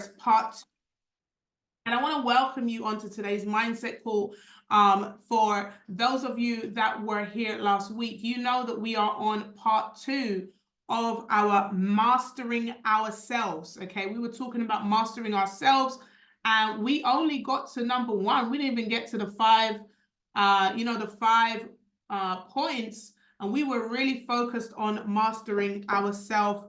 part two. And I want to welcome you onto today's mindset call. For those of you that were here last week, you know that we are on part two of our mastering ourselves. Okay, we were talking about mastering ourselves, and we only got to number one. We didn't even get to the five, the five points, and we were really focused on mastering ourselves.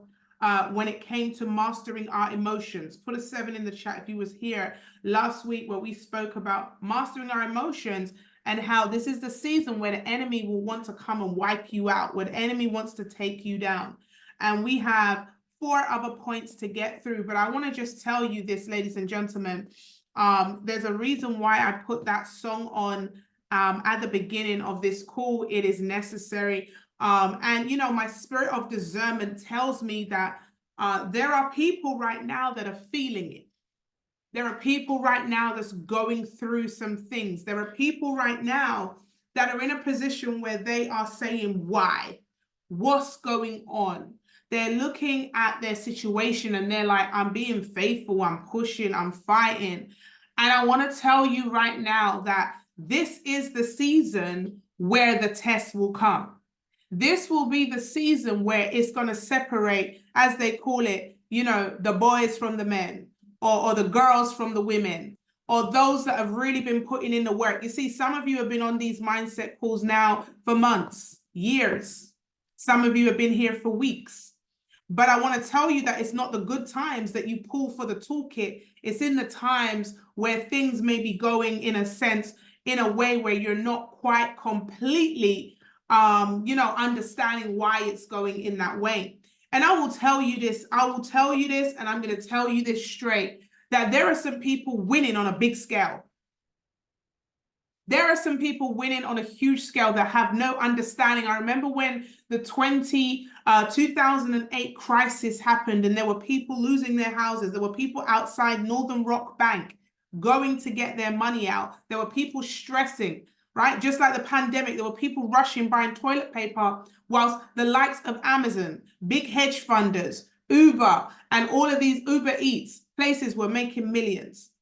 When it came to mastering our emotions. Put a 7 in the chat if you was here last week where we spoke about mastering our emotions and how this is the season where the enemy will want to come and wipe you out, where the enemy wants to take you down. And we have 4 other points to get through, but I want to just tell you this, ladies and gentlemen. There's a reason why I put that song on at the beginning of this call. It is necessary. And, my spirit of discernment tells me that there are people right now that are feeling it. There are people right now that's going through some things. There are people right now that are in a position where they are saying, why? What's going on? They're looking at their situation and they're like, I'm being faithful, I'm pushing, I'm fighting. And I want to tell you right now that this is the season where the test will come. This will be the season where it's going to separate, as they call it, the boys from the men, or the girls from the women, or those that have really been putting in the work. You see, some of you have been on these mindset calls now for months, years. Some of you have been here for weeks. But I want to tell you that it's not the good times that you pull for the toolkit. It's in the times where things may be going in a way where you're not quite completely understanding why it's going in that way. And I will tell you this, and I'm going to tell you this straight, that there are some people winning on a big scale. There are some people winning on a huge scale that have no understanding. I remember when the 2008 crisis happened and there were people losing their houses. There were people outside Northern Rock Bank going to get their money out. There were people stressing. Right? Just like the pandemic, there were people rushing, buying toilet paper, whilst the likes of Amazon, big hedge funders, Uber, and all of these Uber Eats places were making millions.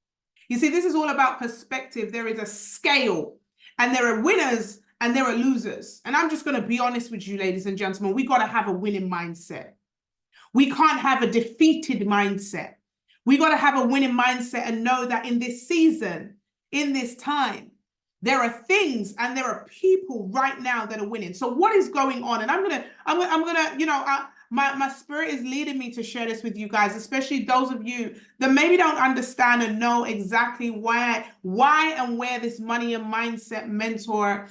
You see, this is all about perspective. There is a scale, and there are winners and there are losers. And I'm just going to be honest with you, ladies and gentlemen, we got to have a winning mindset. We can't have a defeated mindset. We got to have a winning mindset and know that in this season, in this time, there are things and there are people right now that are winning. So what is going on? And I'm gonna, my spirit is leading me to share this with you guys, especially those of you that maybe don't understand and know exactly why and where this money and mindset mentor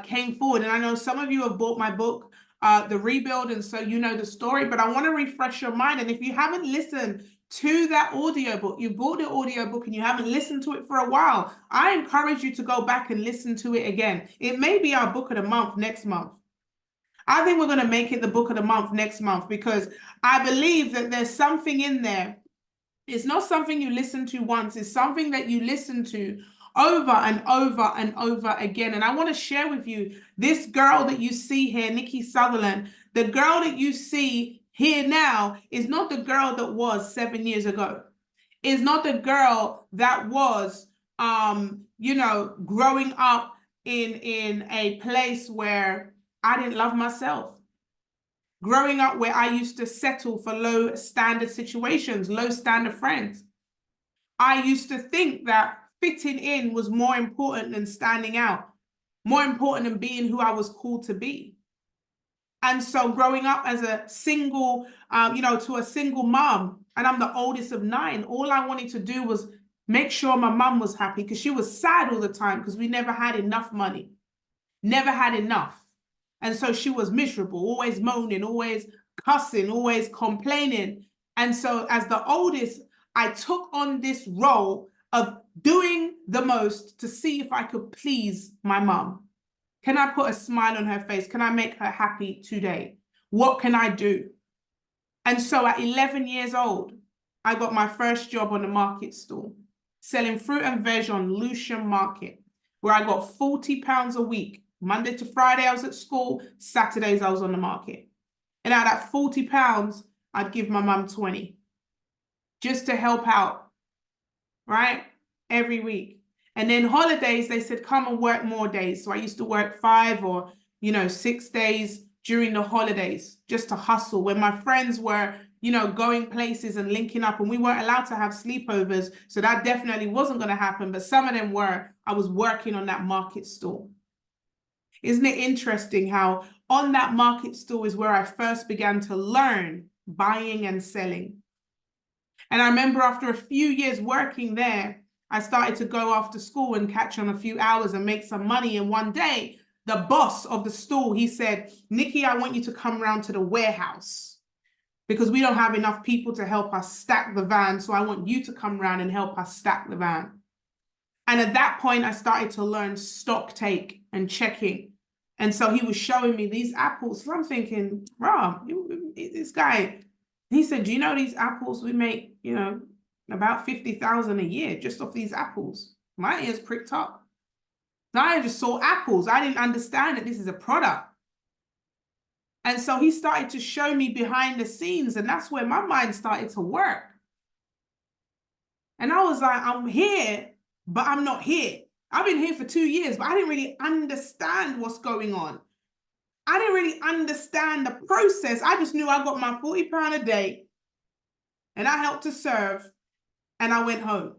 came forward. And I know some of you have bought my book, The Rebuild, and so you know the story, but I want to refresh your mind. And if you haven't listened to that audiobook, you bought the audiobook and you haven't listened to it for a while, I encourage you to go back and listen to it again. It may be our book of the month next month. I think we're going to make it the book of the month next month because I believe that there's something in there. It's not something you listen to once. It's something that you listen to over and over and over again. And I want to share with you this girl that you see here, Nikki Sutherland, the girl that you see here now is not the girl that was 7 years ago. Is not the girl that was, growing up in a place where I didn't love myself. Growing up where I used to settle for low standard situations, low standard friends. I used to think that fitting in was more important than standing out, more important than being who I was called to be. And so growing up as a single, to a single mom, and I'm the oldest of 9, all I wanted to do was make sure my mom was happy because she was sad all the time because we never had enough money, never had enough. And so she was miserable, always moaning, always cussing, always complaining. And so as the oldest, I took on this role of doing the most to see if I could please my mom. Can I put a smile on her face? Can I make her happy today? What can I do? And so at 11 years old, I got my first job on the market stall, selling fruit and veg on Lewisham Market, where I got £40 a week. Monday to Friday, I was at school. Saturdays, I was on the market. And out of that £40, I'd give my mum 20. just to help out, right? Every week. And then holidays, they said, come and work more days. So I used to work 5 or, 6 days during the holidays just to hustle when my friends were, going places and linking up, and we weren't allowed to have sleepovers. So that definitely wasn't going to happen. But some of them were. I was working on that market stall. Isn't it interesting how on that market stall is where I first began to learn buying and selling. And I remember after a few years working there, I started to go after school and catch on a few hours and make some money. And one day, the boss of the stall, he said, Nikki, I want you to come around to the warehouse because we don't have enough people to help us stack the van. So I want you to come around and help us stack the van. And at that point, I started to learn stock take and checking. And so he was showing me these apples. So I'm thinking, Rob, this guy, he said, do you know these apples we make, about 50,000 a year just off these apples? My ears pricked up. Now I just saw apples. I didn't understand that this is a product. And so he started to show me behind the scenes, and that's where my mind started to work. And I was like, I'm here, but I'm not here. I've been here for 2 years, but I didn't really understand what's going on. I didn't really understand the process. I just knew I got my £40 a day and I helped to serve and I went home.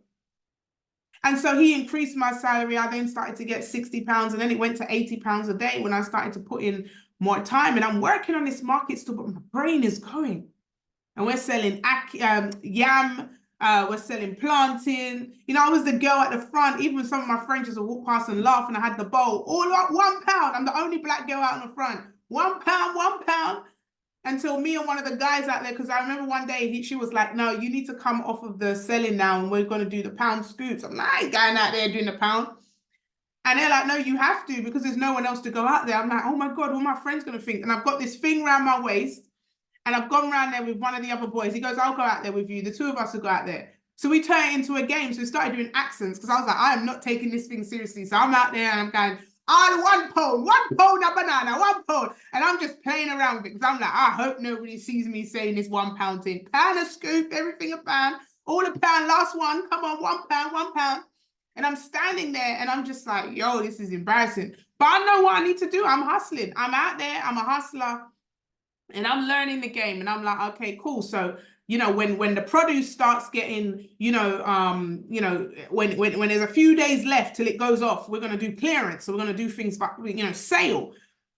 And so he increased my salary. I then started to get £60 and then it went to £80 a day when I started to put in more time. And I'm working on this market still, but my brain is going. And we're selling yam, we're selling plantain. I was the girl at the front. Even some of my friends just would walk past and laugh, and I had the bowl. All up £1. I'm the only black girl out in the front. £1. Until me and one of the guys out there, because I remember one day she was like, no, you need to come off of the selling now and we're going to do the pound scoops. I'm like, I ain't going out there doing the pound. And they're like, no, you have to, because there's no one else to go out there. I'm like, oh my God, what are my friends going to think? And I've got this thing around my waist. And I've gone around there with one of the other boys. He goes, I'll go out there with you. The two of us will go out there. So we turned it into a game. So we started doing accents because I was like, I am not taking this thing seriously. So I'm out there and I'm going, £1, £1 a banana, £1. And I'm just playing around with it because I'm like, I hope nobody sees me saying this £1 thing. Pound a scoop, everything a pound, all a pound, last one, come on, £1. And I'm standing there and I'm just like, yo, this is embarrassing. But I know what I need to do. I'm hustling. I'm out there. I'm a hustler. And I'm learning the game, and I'm like, okay, cool. So, when the produce starts getting, when there's a few days left till it goes off, we're going to do clearance. So we're going to do things like, sale.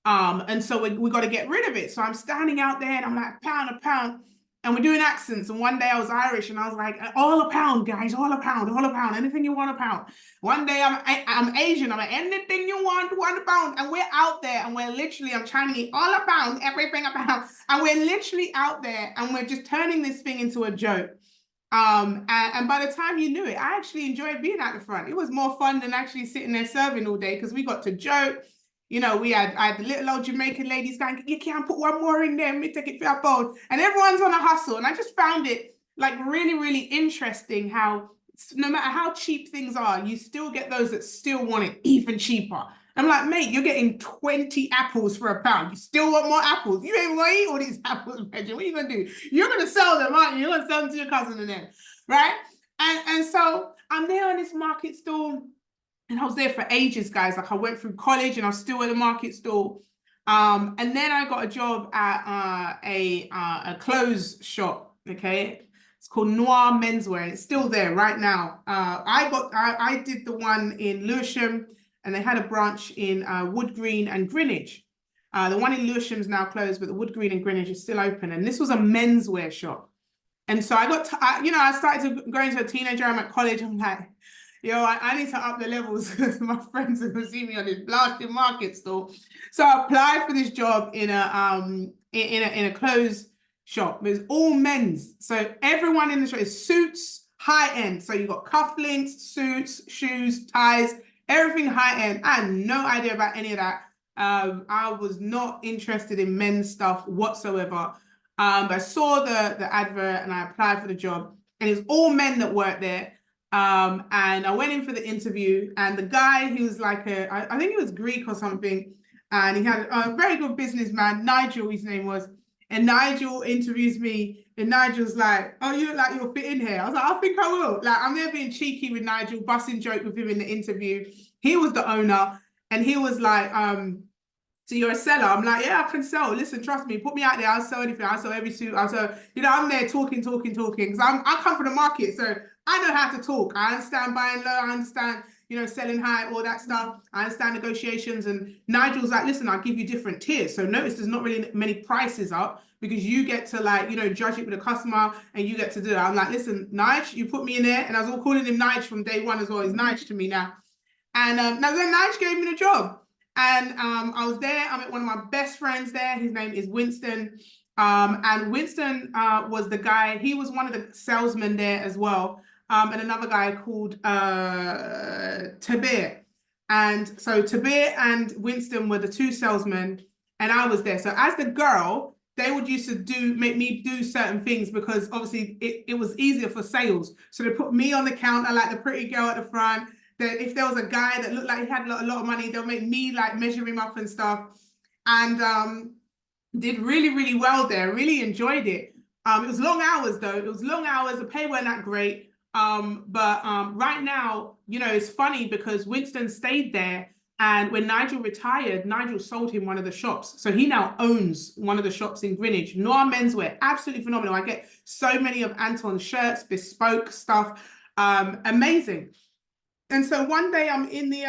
And so we got to get rid of it. So I'm standing out there and I'm like, a pound. And we're doing accents. And one day I was Irish and I was like, all a pound, guys, all a pound, anything you want, a pound. One day I'm Asian. I'm like, anything you want, £1. And we're out there and we're literally, I'm trying to eat all a pound, everything a pound. And we're literally out there and we're just turning this thing into a joke. And by the time you knew it, I actually enjoyed being at the front. It was more fun than actually sitting there serving all day because we got to joke. I had the little old Jamaican ladies going, you can't put one more in there, let me take it for your phone. And everyone's on a hustle. And I just found it like really, really interesting how no matter how cheap things are, you still get those that still want it even cheaper. I'm like, mate, you're getting 20 apples for £1. You still want more apples? You ain't going to eat all these apples, Reggie. What are you going to do? You're going to sell them, aren't you? You're going to sell them to your cousin and them, right? And so I'm there on this market stall. And I was there for ages, guys. Like I went through college and I was still at the market stall. And then I got a job at a clothes shop. Okay, it's called Noir Menswear. And it's still there right now. I did the one in Lewisham, and they had a branch in Wood Green and Greenwich. The one in Lewisham's now closed, but the Wood Green and Greenwich is still open. And this was a menswear shop. And so I started to go into a teenager. I'm at college. I'm like, yo, I need to up the levels because my friends are gonna see me on this blasting market store. So I applied for this job in a clothes shop. It was all men's. So everyone in the shop is suits, high end. So you got cufflinks, suits, shoes, ties, everything high end. I had no idea about any of that. I was not interested in men's stuff whatsoever. I saw the advert and I applied for the job, and it's all men that work there. And I went in for the interview, and the guy, he was like I think he was Greek or something, and he had a very good businessman, Nigel, his name was, and Nigel interviews me, And Nigel's like, oh, you look like you'll fit in here. I was like, I think I will. Like, I'm there being cheeky with Nigel, busting joke with him in the interview. He was the owner, and he was like, so you're a seller? I'm like, yeah, I can sell. Listen, trust me, put me out there. I'll sell anything. I'll sell every suit. I'll sell, I'm there talking. Because I come from the market. So I know how to talk. I understand buying low. I understand, selling high, all that stuff. I understand negotiations. And Nigel's like, listen, I'll give you different tiers. So notice there's not really many prices up because you get to judge it with a customer and you get to do it. I'm like, listen, Nige, you put me in there. And I was all calling him Nige from day one as well. He's Nige to me now. And now then Nige gave me the job. And I was there. I met one of my best friends there. His name is Winston. And Winston was the guy. He was one of the salesmen there as well. And another guy called Tabir. And so Tabir and Winston were the two salesmen. And I was there. So as the girl, they would used to make me do certain things because obviously it was easier for sales. So they put me on the counter like the pretty girl at the front. That if there was a guy that looked like he had a lot of money, they'll make me measure him up and stuff. And did really, really well there. Really enjoyed it. It was long hours though. It was long hours. The pay weren't that great. But right now, it's funny because Winston stayed there. And when Nigel retired, Nigel sold him one of the shops. So he now owns one of the shops in Greenwich. Noir Menswear, absolutely phenomenal. I get so many of Anton's shirts, bespoke stuff. Amazing. And so one day I'm in the,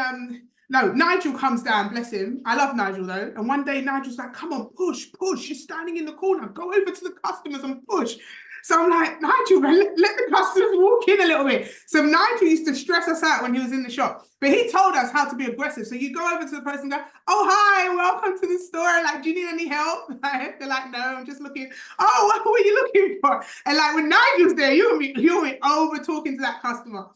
Nigel comes down, bless him. I love Nigel though. And one day Nigel's like, come on, push. You're standing in the corner. Go over to the customers and push. So I'm like, Nigel, man, let the customers walk in a little bit. So Nigel used to stress us out when he was in the shop. But he told us how to be aggressive. So you go over to the person and go, oh, hi, welcome to the store. Like, do you need any help? They're like, no, I'm just looking. Oh, what are you looking for? And like when Nigel's there, you'll be over talking to that customer.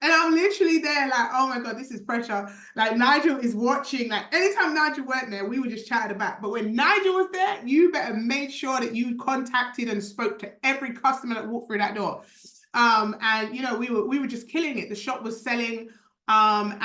And I'm literally there like, oh my God, this is pressure. Like Nigel is watching. Like anytime Nigel weren't there, we would just chat about. But when Nigel was there, you better make sure that you contacted and spoke to every customer that walked through that door. And we were just killing it. The shop was selling. And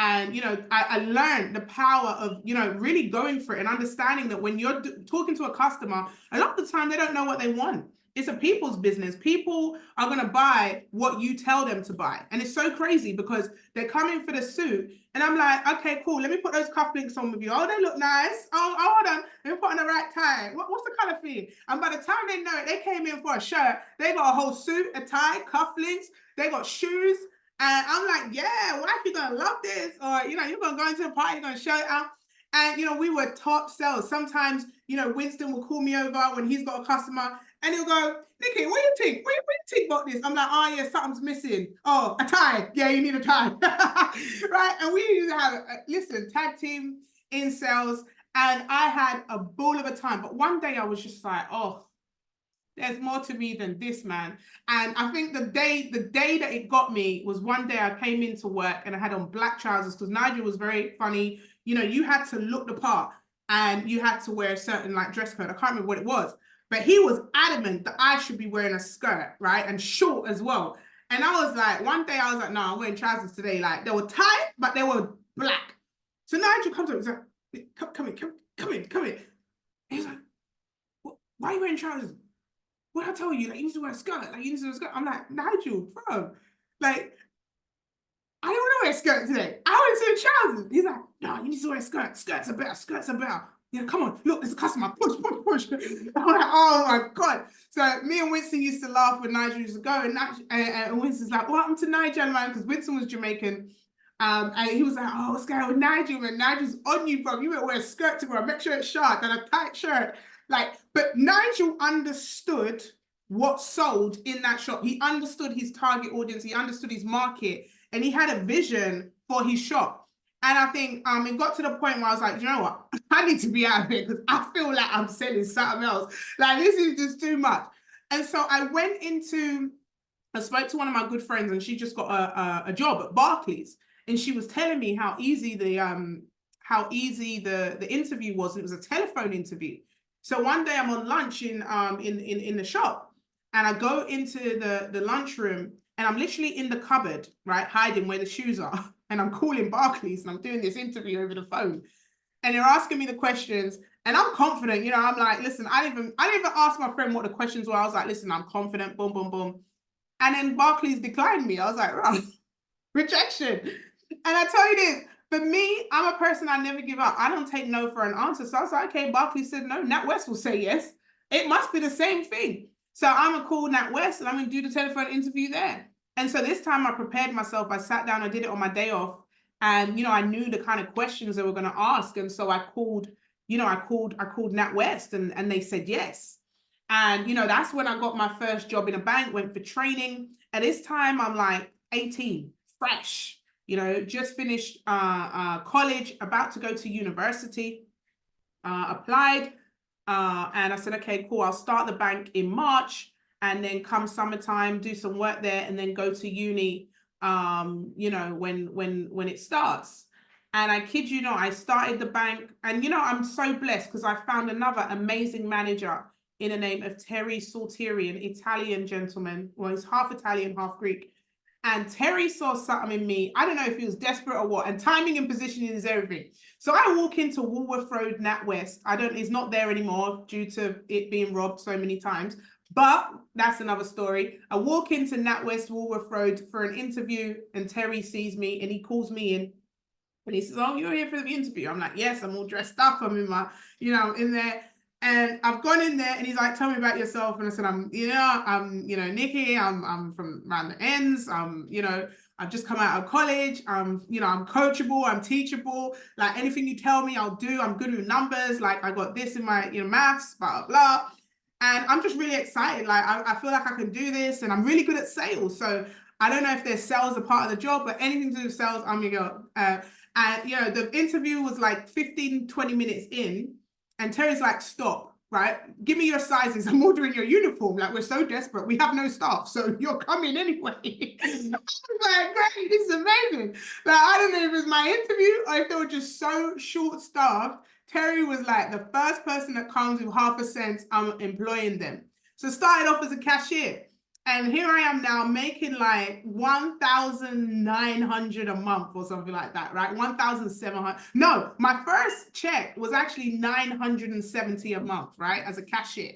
I learned the power of really going for it and understanding that when you're talking to a customer, a lot of the time they don't know what they want. It's a people's business. People are going to buy what you tell them to buy. And it's so crazy because they're coming for the suit. And I'm like, okay, cool. Let me put those cufflinks on with you. Oh, they look nice. Oh, hold on. Let me put on the right tie. What's the color for you? And by the time they know it, they came in for a shirt. They got a whole suit, a tie, cufflinks. They got shoes. And I'm like, yeah, wife, you're going to love this. Or, you're going to go into a party, you're going to show it out. And, we were top sellers. Sometimes, Winston will call me over when he's got a customer and he'll go, Nikki, what do you think? What do you think about this? I'm like, oh, yeah, something's missing. Oh, a tie. Yeah, you need a tie. Right? And we used to have, tag team in sales. And I had a ball of a time. But one day I was just like, oh, there's more to me than this, man. And I think the day that it got me was one day I came into work and I had on black trousers because Nigel was very funny. You had to look the part and you had to wear a certain dress code. I can't remember what it was, but he was adamant that I should be wearing a skirt, right? And short as well. And I was like, one day I was like, no, I'm wearing trousers today. Like they were tight, but they were black. So Nigel comes up, he's like, come in. He's like, why are you wearing trousers? What did I tell you? Like, you need to wear a skirt. Like, you need to wear a skirt. I'm like, Nigel, bro, like, I don't want to wear a skirt today. I want to wear trousers. He's like, no, you need to wear a skirt. Skirts are better. Yeah, come on. Look, there's a customer. Push. I'm like, oh my God. So me and Winston used to laugh when Nigel used to go. And Winston's like, what happened to Nigel, man? Because Winston was Jamaican. And he was like, oh, what's going on with Nigel, man? Nigel's on you, bro. You better wear a skirt tomorrow. Make sure it's short and a tight shirt. But Nigel understood what sold in that shop. He understood his target audience. He understood his market. And he had a vision for his shop. And I think it got to the point where I was like, you know what? I need to be out of here because I feel like I'm selling something else. Like, this is just too much. And so I spoke to one of my good friends and she just got a job at Barclays. And she was telling me how easy the interview was. And it was a telephone interview. So one day I'm on lunch in the shop and I go into the lunchroom and I'm literally in the cupboard, right, hiding where the shoes are. And I'm calling Barclays and I'm doing this interview over the phone. And they're asking me the questions. And I'm confident, you know, I'm like, listen, I didn't even ask my friend what the questions were. I was like, listen, I'm confident, boom, boom, boom. And then Barclays declined me. I was like, right, rejection. And I tell you this, for me, I'm a person, I never give up. I don't take no for an answer. So I was like, okay, Barclays said no, NatWest will say yes. It must be the same thing. So I'm gonna call NatWest and I'm gonna do the telephone interview there. And so this time I prepared myself. I sat down, I did it on my day off. And, you know, I knew the kind of questions they were gonna ask. And so I called, you know, I called NatWest and they said yes. And, you know, that's when I got my first job in a bank, went for training. At this time, I'm like 18, fresh, you know, just finished college, about to go to university, applied. And I said, okay, cool, I'll start the bank in March and then come summertime, do some work there and then go to uni, you know, when it starts. And I kid you not, I started the bank and, you know, I'm so blessed because I found another amazing manager in the name of Terry Saltieri, an Italian gentleman. Well, he's half Italian, half Greek. And Terry saw something in me. I don't know if he was desperate or what. And timing and positioning is everything. So I walk into Woolworth Road, NatWest. It's not there anymore due to it being robbed so many times. But that's another story. I walk into NatWest, Woolworth Road for an interview, and Terry sees me and he calls me in. And he says, oh, you're here for the interview. I'm like, yes, I'm all dressed up. I'm in my, you know, in there. And I've gone in there and he's like, tell me about yourself. And I said, I'm Nikki, I'm from around the ends. You know, I've just come out of college. You know, I'm coachable, I'm teachable. Like anything you tell me, I'll do. I'm good with numbers. Like I got this in my, you know, maths, blah, blah, blah. And I'm just really excited. Like I feel like I can do this and I'm really good at sales. So I don't know if there's sales a part of the job, but anything to do with sales, I'm gonna go. And you know, the interview was like 15, 20 minutes in. And Terry's like, stop, right? Give me your sizes. I'm ordering your uniform. Like, we're so desperate. We have no staff. So you're coming anyway. I was like, great, this is amazing. Like, I don't know if it was my interview or if they were just so short-staffed. Terry was like, the first person that comes with half a cent, I'm employing them. So started off as a cashier. And here I am now making like 1,900 a month or something like that, right? 1,700. No, my first check was actually 970 a month, right? As a cashier.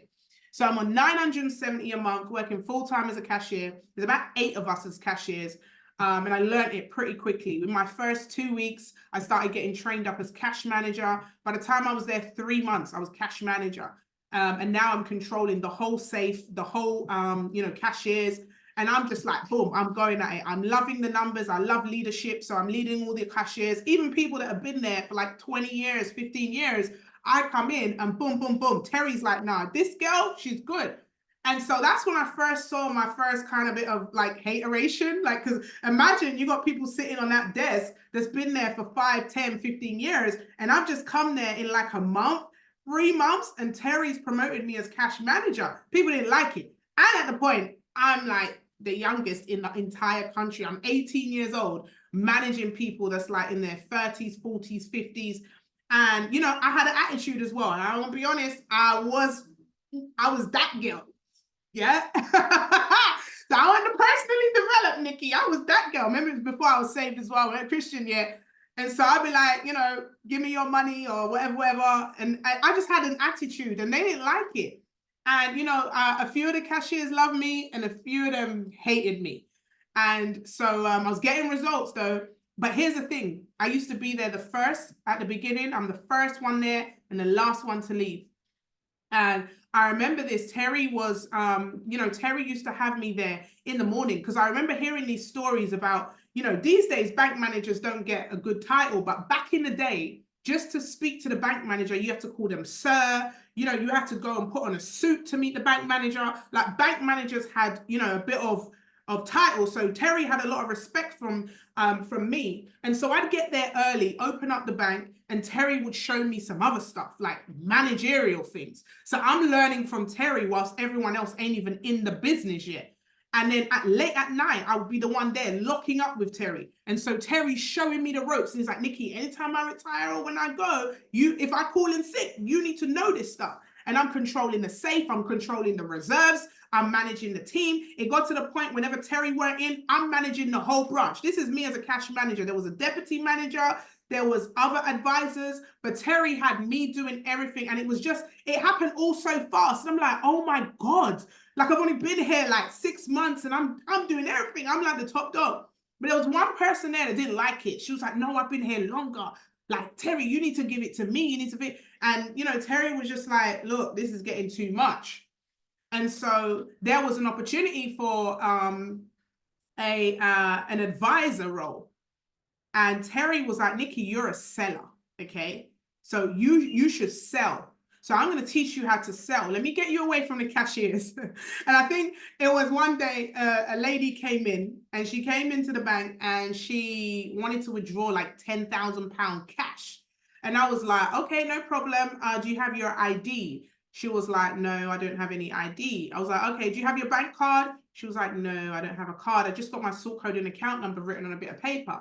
So I'm on 970 a month working full-time as a cashier. There's about 8 of us as cashiers. And I learned it pretty quickly. In my first 2 weeks, I started getting trained up as cash manager. By the time I was there 3 months, I was cash manager. And now I'm controlling the whole safe, the whole, you know, cashiers. And I'm just like, boom, I'm going at it. I'm loving the numbers. I love leadership. So I'm leading all the cashiers, even people that have been there for like 20 years, 15 years. I come in and boom, boom, boom. Terry's like, nah, this girl, she's good. And so that's when I first saw my first kind of bit of like hateration. Like, because imagine you got people sitting on that desk that's been there for 5, 10, 15 years. And I've just come there in like a month. 3 months and Terry's promoted me as cash manager. People didn't like it. And at the point, I'm like the youngest in the entire country. I'm 18 years old, managing people that's like in their 30s, 40s, 50s. And, you know, I had an attitude as well. And I want to be honest, I was that girl. Yeah. So I want to personally develop, Nikki. I was that girl. Remember, it was before I was saved as well. I wasn't Christian yet. And so I'd be like, you know, give me your money or whatever, whatever. And I just had an attitude and they didn't like it. And, you know, a few of the cashiers loved me and a few of them hated me. And so I was getting results though. But here's the thing. I used to be there the first at the beginning. I'm the first one there and the last one to leave. And I remember this, Terry was, you know, Terry used to have me there in the morning because I remember hearing these stories about, you know, these days bank managers don't get a good title, but back in the day, just to speak to the bank manager, you have to call them sir, you know, you have to go and put on a suit to meet the bank manager. Like bank managers had, you know, a bit of title. So Terry had a lot of respect from me. And so I'd get there early, open up the bank, and Terry would show me some other stuff like managerial things. So I'm learning from Terry whilst everyone else ain't even in the business yet. And then late at night, I would be the one there locking up with Terry. And so Terry's showing me the ropes. And he's like, Nikki, anytime I retire or when I go, if I call in sick, you need to know this stuff. And I'm controlling the safe, I'm controlling the reserves, I'm managing the team. It got to the point whenever Terry weren't in, I'm managing the whole branch. This is me as a cash manager. There was a deputy manager, there was other advisors, but Terry had me doing everything. And it was just, it happened all so fast. And I'm like, oh my God, like I've only been here like 6 months and I'm doing everything. I'm like the top dog. But there was one person there that didn't like it. She was like, no, I've been here longer. Like, Terry, you need to give it to me. You need to be. And, you know, Terry was just like, look, this is getting too much. And so there was an opportunity for an advisor role. And Terry was like, Nikki, you're a seller, okay? So you should sell. So I'm going to teach you how to sell. Let me get you away from the cashiers. And I think it was one day a lady came in and she came into the bank and she wanted to withdraw like £10,000 cash. And I was like, okay, no problem. Do you have your ID? She was like, no, I don't have any ID. I was like, okay, do you have your bank card? She was like, no, I don't have a card. I just got my sort code and account number written on a bit of paper.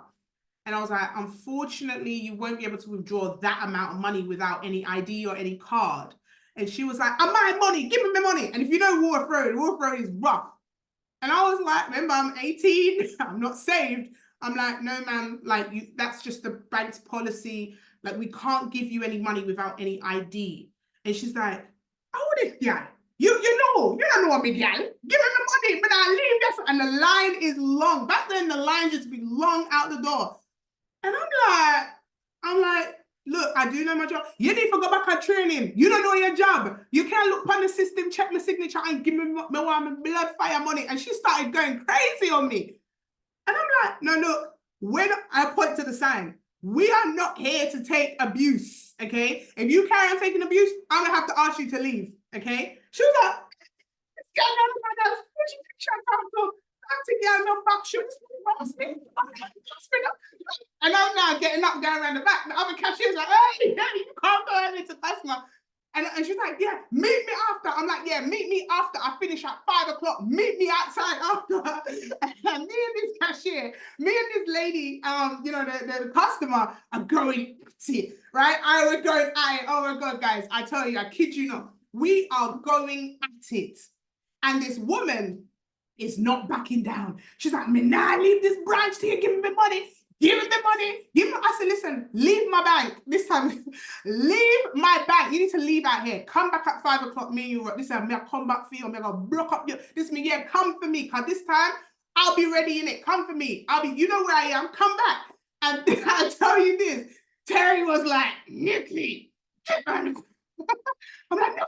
And I was like, unfortunately, you won't be able to withdraw that amount of money without any ID or any card. And she was like, I'm my money, give me my money. And if you know Wharf Road is rough. And I was like, remember, I'm 18, I'm not saved. I'm like, no, man, like that's just the bank's policy. Like, we can't give you any money without any ID. And she's like, oh, this guy, you don't know me, guy. Give me the money, but I leave this. And the line is long. Back then, the line just be long out the door. And I'm like, look, I do know my job. You need to go back on training. You don't know your job. You can't look on the system, check my signature, and give me my blood fire money. And she started going crazy on me. And I'm like, no, look, when I point to the sign, we are not here to take abuse, okay? If you carry on taking abuse, I'm gonna have to ask you to leave, okay? She was like, and I'm now getting up, going around the back. The other cashier's like, hey, you can't go in, it's a customer. And she's like, yeah, meet me after. I'm like, yeah, meet me after. I finish at 5 o'clock. Meet me outside after. And me and this cashier, me and this lady, you know, the customer are going at it, right? I was going at it. Oh my God, guys, I tell you, I kid you not. We are going at it. And this woman is not backing down. She's like, me nah leave this branch till you give me money. Give me the money. I said, listen, leave my bank. This time, leave my bank. You need to leave out here. Come back at 5 o'clock, me and you. This time, me I come back for you. I'm gonna block up you. This me, yeah, come for me. Cause this time, I'll be ready in it. Come for me. You know where I am. Come back. And I tell you this, Terry was like, Nikki. I'm like, no.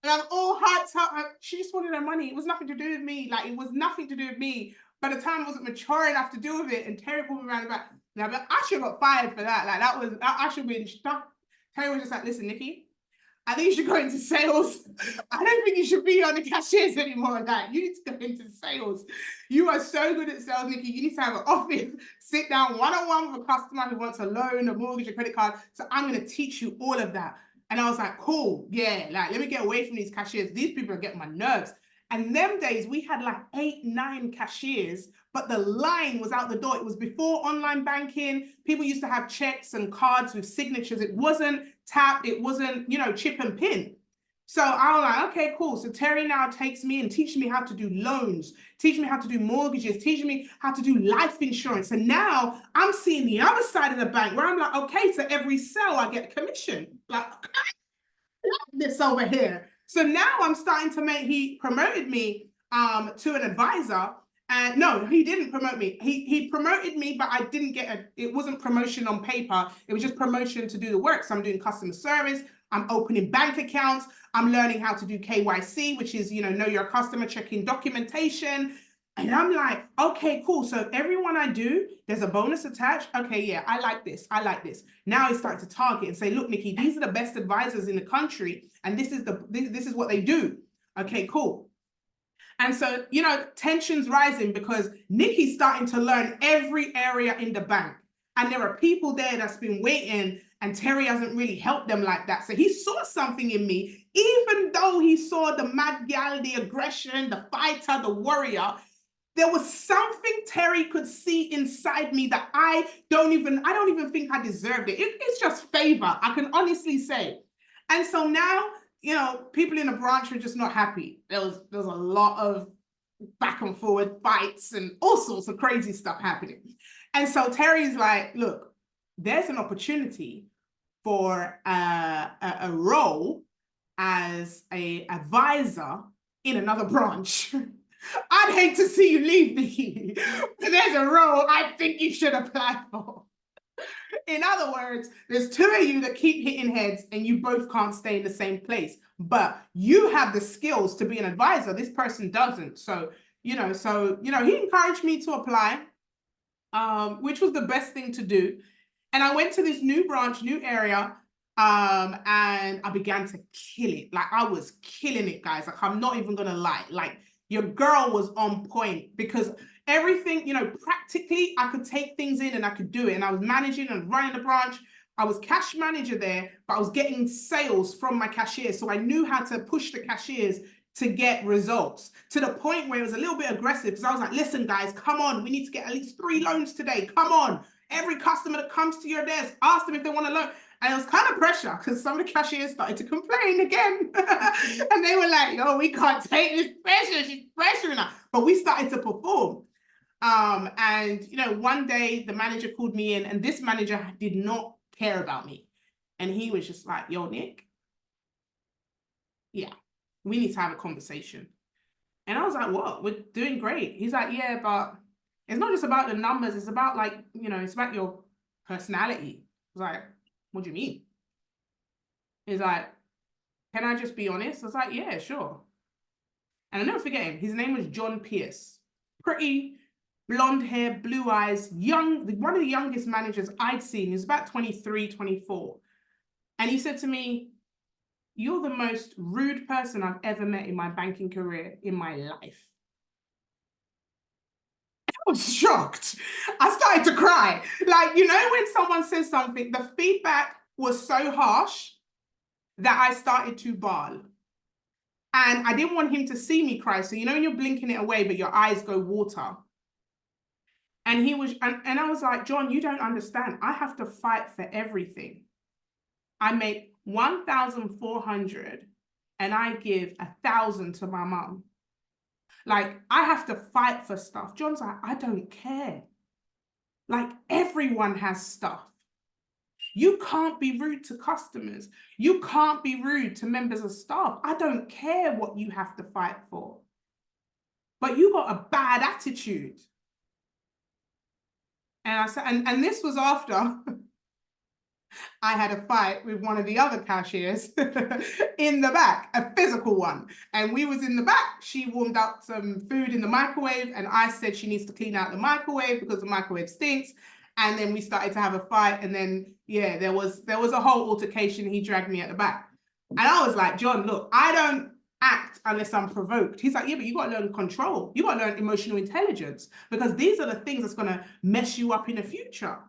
And I'm all hyped up. She just wanted her money. It was nothing to do with me. Like, it was nothing to do with me. By the time I wasn't mature enough to deal with it, and Terry pulled me around the back. Now, but I should have got fired for that. Like, I should have been stuck. Terry was just like, listen, Nikki, I think you should go into sales. I don't think you should be on the cashiers anymore. Like, you need to go into sales. You are so good at sales, Nikki. You need to have an office, sit down one-on-one with a customer who wants a loan, a mortgage, a credit card. So I'm going to teach you all of that. And I was like, cool, yeah, like, let me get away from these cashiers. These people are getting my nerves. And them days, we had like 8, 9 cashiers, but the line was out the door. It was before online banking. People used to have checks and cards with signatures. It wasn't tap. It wasn't, you know, chip and pin. So I was like, okay, cool. So Terry now takes me and teaches me how to do loans, teaching me how to do mortgages, teaching me how to do life insurance. And now I'm seeing the other side of the bank where I'm like, okay, so every sale I get commission. Like, this over here. So now I'm starting to he promoted me to an advisor. And no, he didn't promote me. He promoted me, but I didn't get it wasn't promotion on paper. It was just promotion to do the work. So I'm doing customer service. I'm opening bank accounts. I'm learning how to do KYC, which is, you know your customer, checking documentation. And I'm like, okay, cool. So everyone I do, there's a bonus attached. Okay, yeah, I like this. I like this. Now I start to target and say, look, Nikki, these are the best advisors in the country. And this is what they do. Okay, cool. And so, tension's rising because Nikki's starting to learn every area in the bank. And there are people there that's been waiting, and Terry hasn't really helped them like that. So he saw something in me, even though he saw the mad gal, the aggression, the fighter, the warrior. There was something Terry could see inside me that I don't even think I deserved it. It's just favor, I can honestly say. And so now you know, people in the branch were just not happy. There was a lot of back and forward fights and all sorts of crazy stuff happening. And so Terry's like, look, there's an opportunity for a role as a advisor in another branch. I'd hate to see you leave me, but there's a role I think you should apply for. In other words, there's two of you that keep hitting heads and you both can't stay in the same place, but you have the skills to be an advisor. This person doesn't. So, he encouraged me to apply, which was the best thing to do. And I went to this new branch, new area, and I began to kill it. Like, I was killing it, guys. Like, I'm not even gonna lie. Like, your girl was on point because everything, practically I could take things in and I could do it. And I was managing and running the branch. I was cash manager there, but I was getting sales from my cashiers. So I knew how to push the cashiers to get results, to the point where it was a little bit aggressive because I was like, listen, guys, come on. We need to get at least 3 loans today. Come on. Every customer that comes to your desk, ask them if they want a loan. And it was kind of pressure because some of the cashiers started to complain again. And they were like, yo, we can't take this pressure. She's pressuring us. But we started to perform. One day the manager called me in, and this manager did not care about me. And he was just like, yo, Nick, yeah, we need to have a conversation. And I was like, what? We're doing great. He's like, yeah, but it's not just about the numbers. It's about it's about your personality. I was like, what do you mean? He's like, can I just be honest? I was like, yeah, sure. And I'll never forget him. His name was John Pierce. Pretty, blonde hair, blue eyes, young, one of the youngest managers I'd seen. He was about 23, 24. And he said to me, you're the most rude person I've ever met in my banking career in my life. I was shocked. I started to cry. Like, when someone says something, the feedback was so harsh that I started to bawl. And I didn't want him to see me cry. So, when you're blinking it away, but your eyes go water. And he was, and I was like, John, you don't understand. I have to fight for everything. I make 1,400 and I give 1,000 to my mom. Like, I have to fight for stuff. John's like, I don't care. Like, everyone has stuff. You can't be rude to customers. You can't be rude to members of staff. I don't care what you have to fight for. But you got a bad attitude. And I said, and this was after I had a fight with one of the other cashiers in the back, a physical one. And we was in the back. She warmed up some food in the microwave, and I said she needs to clean out the microwave because the microwave stinks. And then we started to have a fight. And then, yeah, there was a whole altercation. He dragged me at the back. And I was like, John, look, I don't act unless I'm provoked. He's like, yeah, but you got to learn control. You got to learn emotional intelligence, because these are the things that's going to mess you up in the future.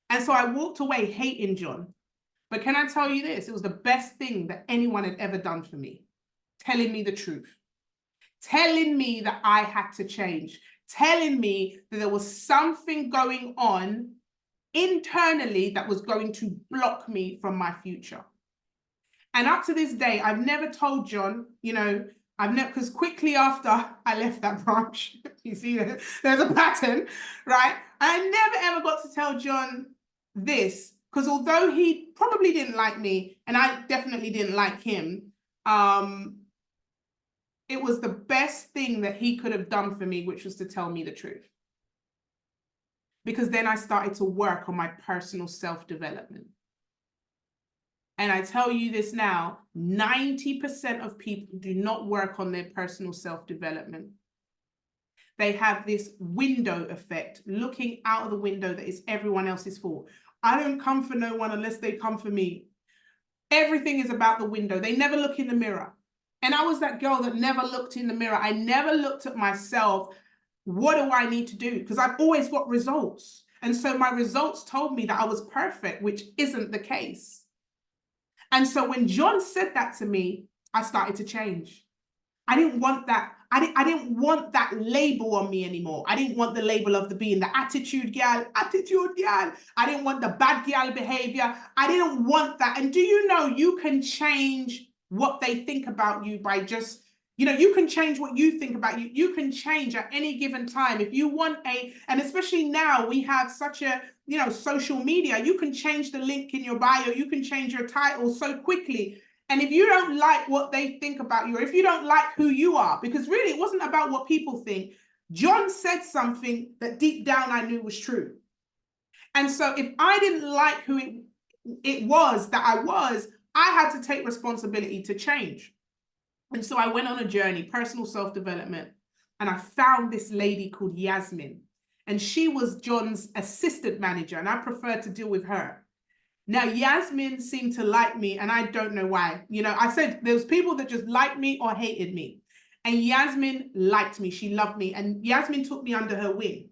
And so I walked away hating John. But can I tell you this? It was the best thing that anyone had ever done for me. Telling me the truth. Telling me that I had to change. Telling me that there was something going on internally that was going to block me from my future. And up to this day, I've never told John, because quickly after I left that branch, you see, there's a pattern, right? I never ever got to tell John this, because although he probably didn't like me, and I definitely didn't like him, it was the best thing that he could have done for me, which was to tell me the truth. Because then I started to work on my personal self-development. And I tell you this now, 90% of people do not work on their personal self-development. They have this window effect, looking out of the window that is everyone else's fault. I don't come for no one unless they come for me. Everything is about the window. They never look in the mirror. And I was that girl that never looked in the mirror. I never looked at myself. What do I need to do? Because I've always got results. And so my results told me that I was perfect, which isn't the case. And so when John said that to me, I started to change. I didn't want that. I didn't want that label on me anymore. I didn't want the label of being the attitude gal. I didn't want the bad gal behavior. I didn't want that. And do you know you can change what they think about you by just, you know, you can change what you think about you. You can change at any given time. If you want and especially now we have such a, you know, social media, you can change the link in your bio, you can change your title so quickly. And if you don't like what they think about you, or if you don't like who you are, because really it wasn't about what people think. John said something that deep down I knew was true. And so if I didn't like who it was that I was, I had to take responsibility to change. And so I went on a journey, personal self-development, and I found this lady called Yasmin. And she was John's assistant manager, and I preferred to deal with her. Now, Yasmin seemed to like me, and I don't know why. You know, I said there was people that just liked me or hated me. And Yasmin liked me. She loved me. And Yasmin took me under her wing.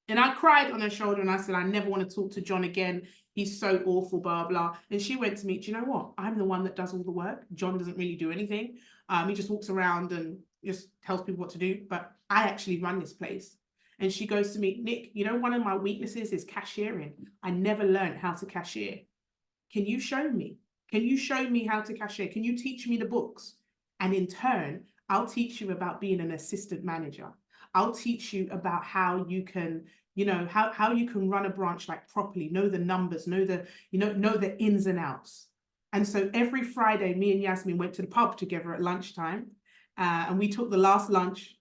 And I cried on her shoulder and I said, I never want to talk to John again. He's so awful, blah, blah. And she went to me, do you know what? I'm the one that does all the work. John doesn't really do anything. He just walks around and just tells people what to do. But I actually run this place. And she goes to me, Nick, you know, one of my weaknesses is cashiering. I never learned how to cashier. Can you show me? Can you show me how to cashier? Can you teach me the books? And in turn, I'll teach you about being an assistant manager. I'll teach you about how you can, you know, how you can run a branch like properly, know the numbers, know the, you know the ins and outs. And so every Friday, me and Yasmin went to the pub together at lunchtime, and we took the last lunch.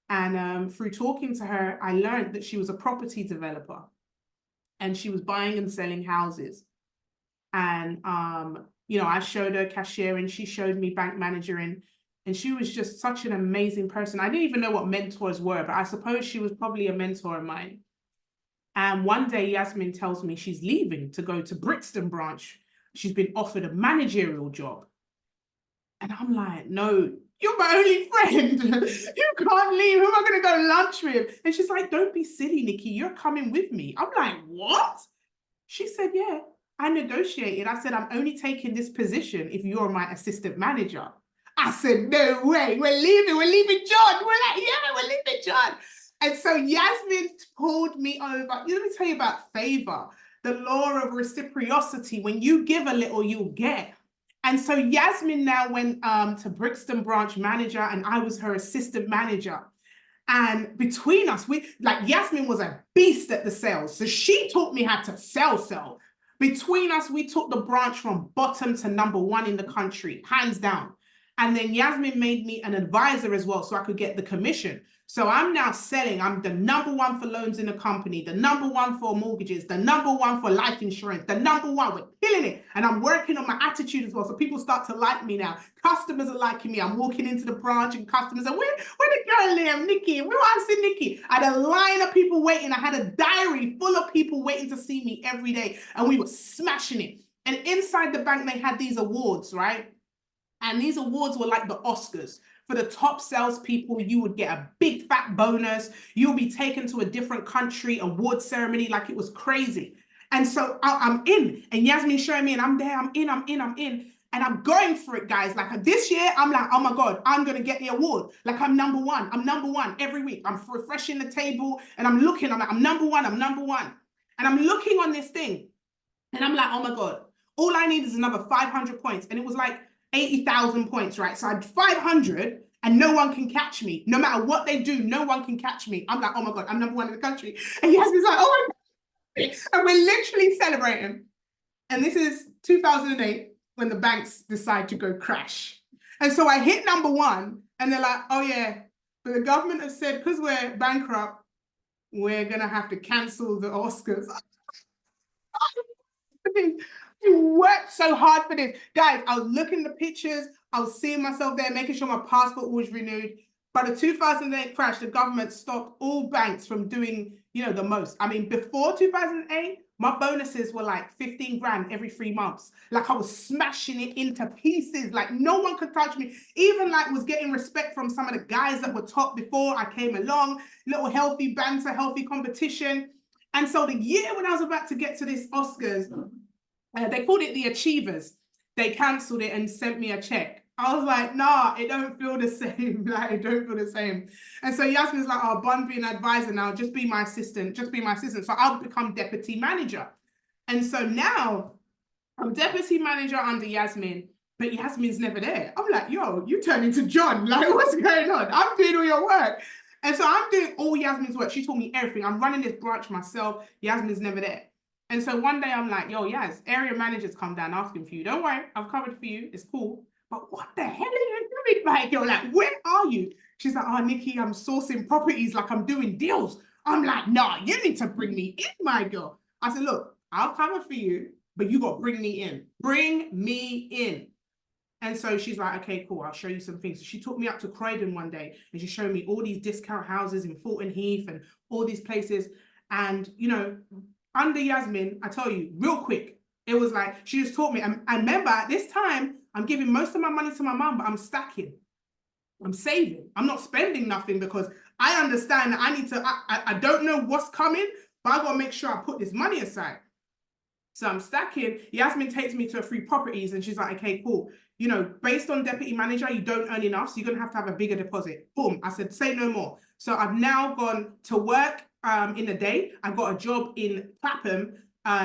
And through talking to her, I learned that she was a property developer, and she was buying and selling houses. And you know, I showed her cashiering, she showed me bank managering. And she was just such an amazing person. I didn't even know what mentors were, but I suppose she was probably a mentor of mine. And one day Yasmin tells me she's leaving to go to Brixton branch. She's been offered a managerial job. And I'm like, no, you're my only friend. You can't leave. Who am I going to go lunch with? And she's like, don't be silly, Nikki. You're coming with me. I'm like, what? She said, yeah, I negotiated. I said, I'm only taking this position if you're my assistant manager. I said, no way, we're leaving John. We're like, yeah, we're leaving John. And so Yasmin pulled me over. Let me tell you about favor, the law of reciprocity. When you give a little, you'll get. And so Yasmin now went to Brixton branch manager, and I was her assistant manager. And between us, Yasmin was a beast at the sales. So she taught me how to sell. Between us, we took the branch from bottom to #1 in the country, hands down. And then Yasmin made me an advisor as well, so I could get the commission. So I'm now selling. I'm the #1 for loans in the company, the #1 for mortgages, the #1 for life insurance, the #1. We're killing it. And I'm working on my attitude as well. So people start to like me now. Customers are liking me. I'm walking into the branch and customers are, where the girl there, Nikki? Where I see Nikki? I had a line of people waiting. I had a diary full of people waiting to see me every day. And we were smashing it. And inside the bank, they had these awards, right? And these awards were like the Oscars. For the top salespeople, you would get a big fat bonus. You'll be taken to a different country, award ceremony, like it was crazy. And so I'm in, and Yasmin's showing me, and I'm there, I'm in. And I'm going for it, guys. Like this year, I'm like, oh my God, I'm going to get the award. Like I'm #1. I'm #1 every week. I'm refreshing the table, and I'm looking, I'm like, I'm #1. And I'm looking on this thing, and I'm like, oh my God, all I need is another 500 points. And it was like 80,000 points, right? So I had 500 and no one can catch me. No matter what they do, no one can catch me. I'm like, oh my God, I'm #1 in the country. And Yasmin's like, oh my God. And we're literally celebrating. And this is 2008 when the banks decide to go crash. And so I hit #1 and they're like, oh yeah, but the government has said, because we're bankrupt, we're going to have to cancel the Oscars. I worked so hard for this. Guys, I was looking at the pictures. I was seeing myself there, making sure my passport was renewed. By the 2008 crash, the government stopped all banks from doing, you know, the most. I mean, before 2008, my bonuses were like 15 grand every 3 months. Like I was smashing it into pieces. Like no one could touch me. Even like was getting respect from some of the guys that were top before I came along. Little healthy banter, healthy competition. And so the year when I was about to get to this Oscars, they called it the Achievers. They cancelled it and sent me a check. I was like, nah, it don't feel the same. Like, it don't feel the same. And so Yasmin's like, oh, Bun be an advisor now. Just be my assistant. Just be my assistant. So I'll become deputy manager. And so now I'm deputy manager under Yasmin. but Yasmin's never there. I'm like, yo, you turn into John. Like, what's going on? I'm doing all your work. And so I'm doing all Yasmin's work. She taught me everything. I'm running this branch myself. Yasmin's never there. And so one day I'm like, yo, Yas, area managers come down asking for you. Don't worry, I've covered for you. It's cool. But what the hell are you doing? Like, you're like, where are you? She's like, oh, Nikki, I'm sourcing properties like I'm doing deals. I'm like, nah, you need to bring me in, my girl. I said, look, I'll cover for you, but you got to bring me in. Bring me in. And so she's like, okay, cool, I'll show you some things. So she took me up to Croydon one day and she showed me all these discount houses in Fulton Heath and all these places. And, you know, under Yasmin, I tell you, real quick, it was like, she just taught me. And remember, at this time, I'm giving most of my money to my mom, but I'm stacking. I'm saving. I'm not spending nothing because I understand that I need to, I don't know what's coming, but I got to make sure I put this money aside. So I'm stacking. Yasmin takes me to a few properties and she's like, okay, cool. You know, based on deputy manager, you don't earn enough. So you're going to have a bigger deposit. Boom. I said, say no more. So I've now gone to work in the day. I got a job in Clapham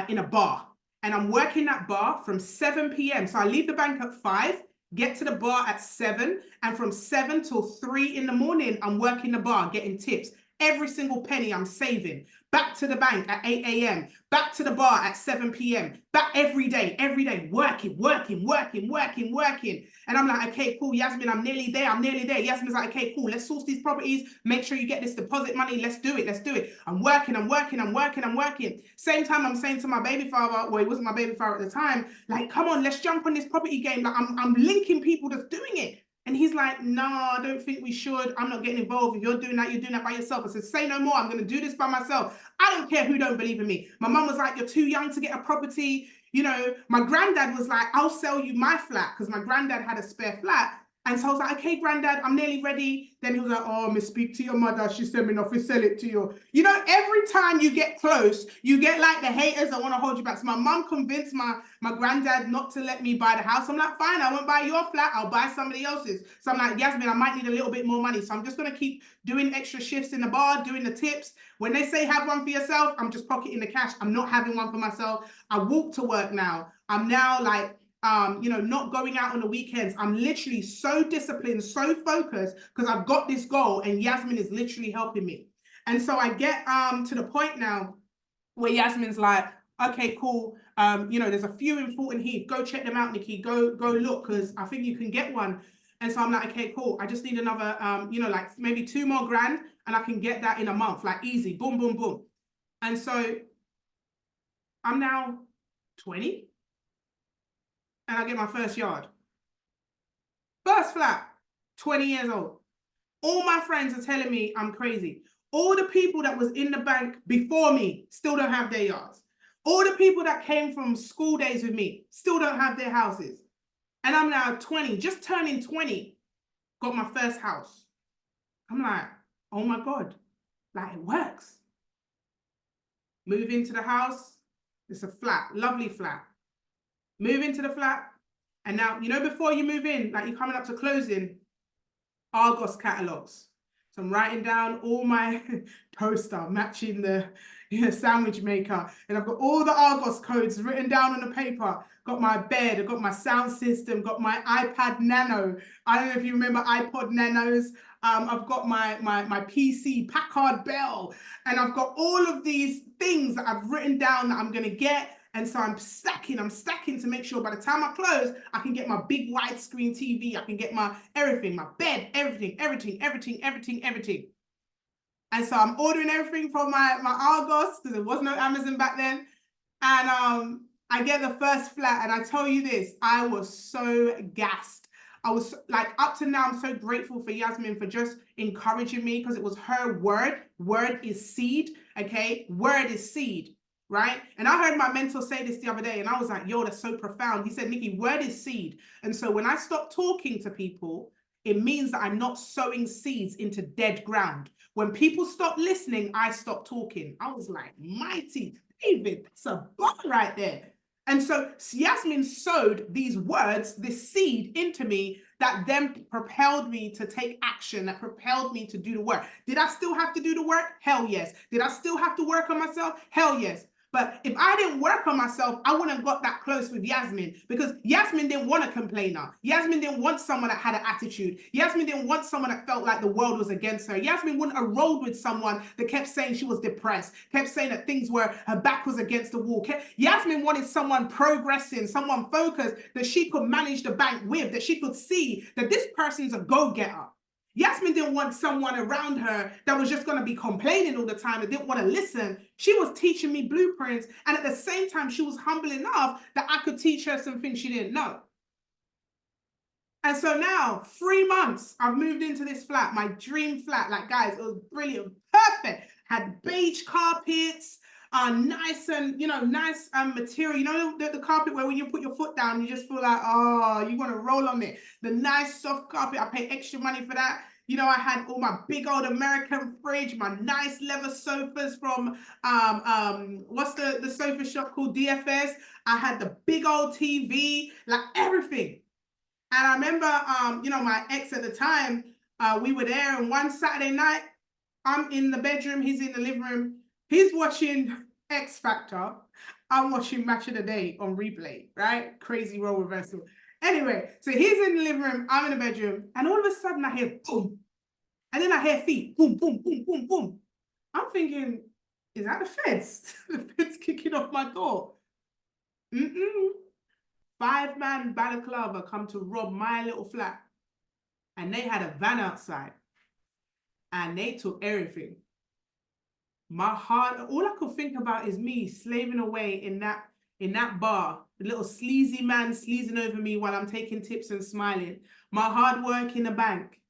in a bar. And I'm working that bar from 7 p.m. So I leave the bank at 5, get to the bar at 7. And from 7 till 3 in the morning, I'm working the bar, getting tips. Every single penny I'm saving. Back to the bank at 8 a.m. Back to the bar at 7 p.m. Back every day, working. And I'm like, okay, cool, Yasmin, I'm nearly there. Yasmin's like, okay, cool, let's source these properties. Make sure you get this deposit money. Let's do it. I'm working. Same time I'm saying to my baby father, well, he wasn't my baby father at the time, like, come on, let's jump on this property game. Like, I'm linking people that's doing it. And he's like, no, I don't think we should. I'm not getting involved. If you're doing that by yourself. I said, say no more. I'm going to do this by myself. I don't care who don't believe in me. My mum was like, you're too young to get a property. You know, my granddad was like, I'll sell you my flat because my granddad had a spare flat. And so I was like, okay, granddad, I'm nearly ready. Then he was like, oh, me speak to your mother. She sent me off to sell it to you. You know, every time you get close, you get like the haters that want to hold you back. So my mum convinced my granddad not to let me buy the house. I'm like, fine, I won't buy your flat. I'll buy somebody else's. So I'm like, Yasmin, I might need a little bit more money. So I'm just going to keep doing extra shifts in the bar, doing the tips. When they say have one for yourself, I'm just pocketing the cash. I'm not having one for myself. I walk to work now. I'm now like, you know, not going out on the weekends. I'm literally so disciplined, so focused because I've got this goal and Yasmin is literally helping me. And so I get to the point now where Yasmin's like, okay, cool. You know, there's a few in Fulton Heath. Go check them out, Nikki. Go look because I think you can get one. And so I'm like, okay, cool. I just need another, you know, like maybe 2 more grand and I can get that in a month, like easy, boom, boom, boom. And so I'm now 20. And I get my first yard. First flat, 20 years old. All my friends are telling me I'm crazy. All the people that was in the bank before me still don't have their yards. All the people that came from school days with me still don't have their houses. And I'm now 20, just turning 20, got my first house. I'm like, oh my God, like it works. Move into the house, it's a flat, lovely flat. Move into the flat, and now, you know, before you move in, like you're coming up to closing, Argos catalogs. So I'm writing down all my toaster, matching the sandwich maker. And I've got all the Argos codes written down on the paper. Got my bed, I've got my sound system, got my iPad Nano. I don't know if you remember iPod Nanos. I've got my PC, Packard Bell. And I've got all of these things that I've written down that I'm going to get. And so I'm stacking to make sure by the time I close, I can get my big widescreen TV. I can get my everything, my bed, everything. And so I'm ordering everything from my Argos because there was no Amazon back then. And I get the first flat and I tell you this, I was so gassed. I was like, up to now, I'm so grateful for Yasmin for just encouraging me because it was her word. Word is seed, okay? Word is seed. Right? And I heard my mentor say this the other day and I was like, yo, that's so profound. He said, Nikki, word is seed. And so when I stop talking to people, it means that I'm not sowing seeds into dead ground. When people stop listening, I stop talking. I was like, mighty David, that's a bar right there. And so Yasmin sowed these words, this seed into me that then propelled me to take action, that propelled me to do the work. Did I still have to do the work? Hell yes. Did I still have to work on myself? Hell yes. But if I didn't work on myself, I wouldn't have got that close with Yasmin, because Yasmin didn't want a complainer. Yasmin didn't want someone that had an attitude. Yasmin didn't want someone that felt like the world was against her. Yasmin wouldn't have rolled with someone that kept saying she was depressed, kept saying that things were, her back was against the wall. Yasmin wanted someone progressing, someone focused, that she could manage the bank with, that she could see that this person's a go-getter. Yasmin didn't want someone around her that was just going to be complaining all the time and didn't want to listen. She was teaching me blueprints, and at the same time, she was humble enough that I could teach her some things she didn't know. And so now, 3 months, I've moved into this flat, my dream flat. Like, guys, it was brilliant, perfect. Had beige carpets, nice and, nice material. You know, the carpet where when you put your foot down, you just feel like, oh, you want to roll on it. The nice soft carpet, I pay extra money for that. You know, I had all my big old American fridge, my nice leather sofas from, what's the sofa shop called? DFS. I had the big old TV, like everything. And I remember, my ex at the time, we were there, and one Saturday night, I'm in the bedroom, he's in the living room. He's watching X Factor. I'm watching Match of the Day on replay, right? Crazy role reversal. Anyway, so he's in the living room, I'm in the bedroom, and all of a sudden I hear boom. And then I hear feet, boom, boom, boom, boom, boom. I'm thinking, is that the feds? The feds kicking off my door. 5-man balaclava come to rob my little flat. And they had a van outside. And they took everything. My heart, all I could think about is me slaving away in that bar, the little sleazy man sleazing over me while I'm taking tips and smiling. My hard work in the bank.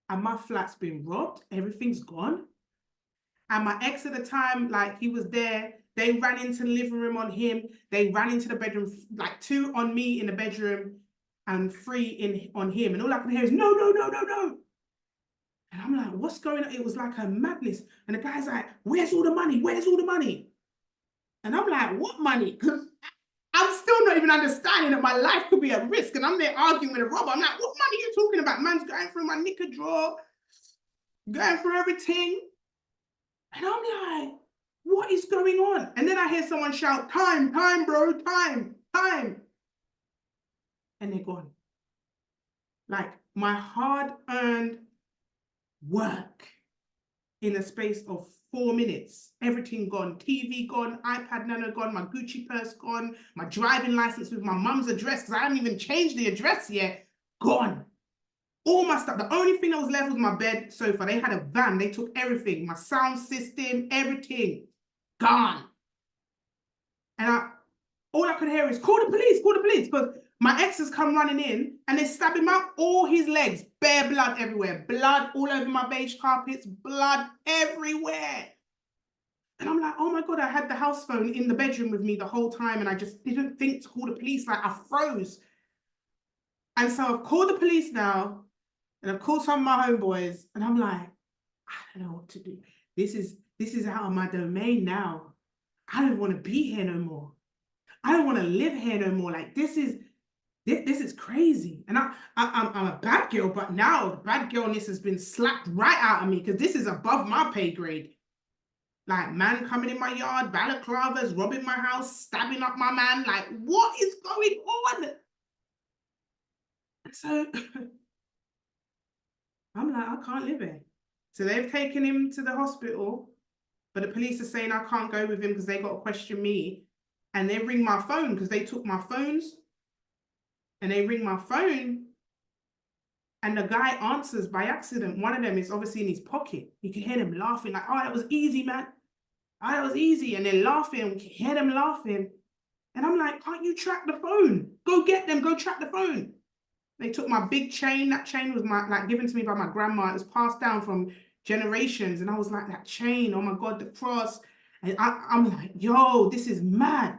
And my flat's been robbed. Everything's gone. And my ex at the time, like, he was there. They ran into the living room on him. They ran into the bedroom, like 2 on me in the bedroom and 3 on him. And all I could hear is, no, no, no, no, no. And I'm like, what's going on? It was like a madness. And the guy's like, where's all the money? Where's all the money? And I'm like, what money? Because I'm still not even understanding that my life could be at risk. And I'm there arguing with a robber. I'm like, what money are you talking about? Man's going through my knicker drawer, going through everything. And I'm like, what is going on? And then I hear someone shout, time, time, bro, time, time. And they're gone. Like, my hard-earned work in a space of 4 minutes, everything gone. TV gone, iPad Nano gone, my Gucci purse gone, my driving license with my mum's address, because I haven't even changed the address yet, gone. All my stuff. The only thing that was left was my bed, sofa. They had a van. They took everything. My sound system, everything. Gone. And all I could hear is, call the police, because my ex has come running in and they stab him up, all his legs, bare blood everywhere, blood all over my beige carpets, blood everywhere. And I'm like, oh my God, I had the house phone in the bedroom with me the whole time and I just didn't think to call the police, like I froze. And so I've called the police now and I've called some of my homeboys and I'm like, I don't know what to do. This is out of my domain now. I don't want to be here no more. I don't want to live here no more. Like, this is crazy. And I'm a bad girl, but now the bad girlness has been slapped right out of me because this is above my pay grade. Like, man coming in my yard, balaclavas, robbing my house, stabbing up my man. Like, what is going on? And so I'm like, I can't live here. So they've taken him to the hospital, but the police are saying I can't go with him because they got to question me. And they ring my phone because they took my phones. And they ring my phone. And the guy answers by accident. One of them is obviously in his pocket. You can hear them laughing like, oh, that was easy, man. Oh, that was easy. And they're laughing. We can hear them laughing. And I'm like, can't you track the phone? Go get them. Go track the phone. They took my big chain. That chain was given to me by my grandma. It was passed down from generations. And I was like, that chain, oh my God, the cross. And I'm like, yo, this is mad.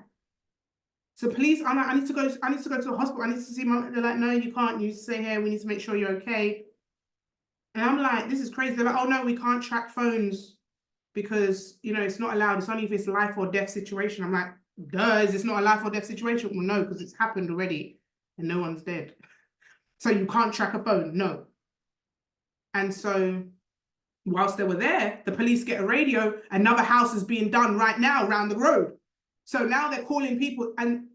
So police, I'm like, I need to go to the hospital. I need to see my, they're like, no, you can't. You stay here. We need to make sure you're okay. And I'm like, this is crazy. They're like, oh no, we can't track phones because, it's not allowed. It's only if it's life or death situation. I'm like, duh, is this not a life or death situation? Well, no, because it's happened already and no one's dead. So you can't track a phone, no. And so whilst they were there, the police get a radio, another house is being done right now around the road. So now they're calling people, and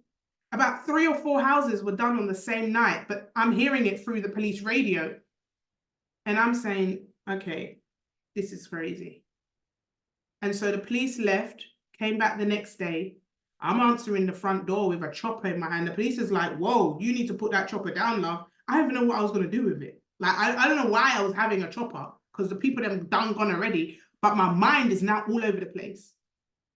about 3 or 4 houses were done on the same night, but I'm hearing it through the police radio. And I'm saying, okay, this is crazy. And so the police left, came back the next day. I'm answering the front door with a chopper in my hand. The police is like, whoa, you need to put that chopper down, love. I don't even know what I was going to do with it. Like, I don't know why I was having a chopper, because the people them done gone already, but my mind is now all over the place.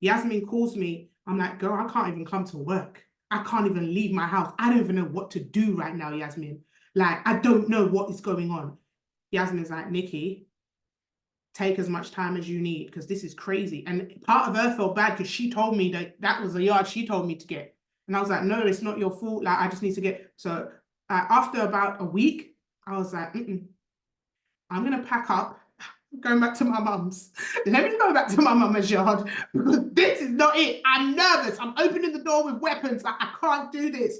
Yasmin calls me. I'm like, girl, I can't even come to work. I can't even leave my house. I don't even know what to do right now, Yasmin. Like, I don't know what is going on. Yasmin's like, Nikki, take as much time as you need, because this is crazy. And part of her felt bad because she told me that was the yard she told me to get. And I was like, no, it's not your fault. Like, I just need to get. So after about a week, I was like, I'm going to pack up, going back to my mum's. Let me go back to my mama's yard, because this is not it. I'm nervous. I'm opening the door with weapons. Like, I can't do this.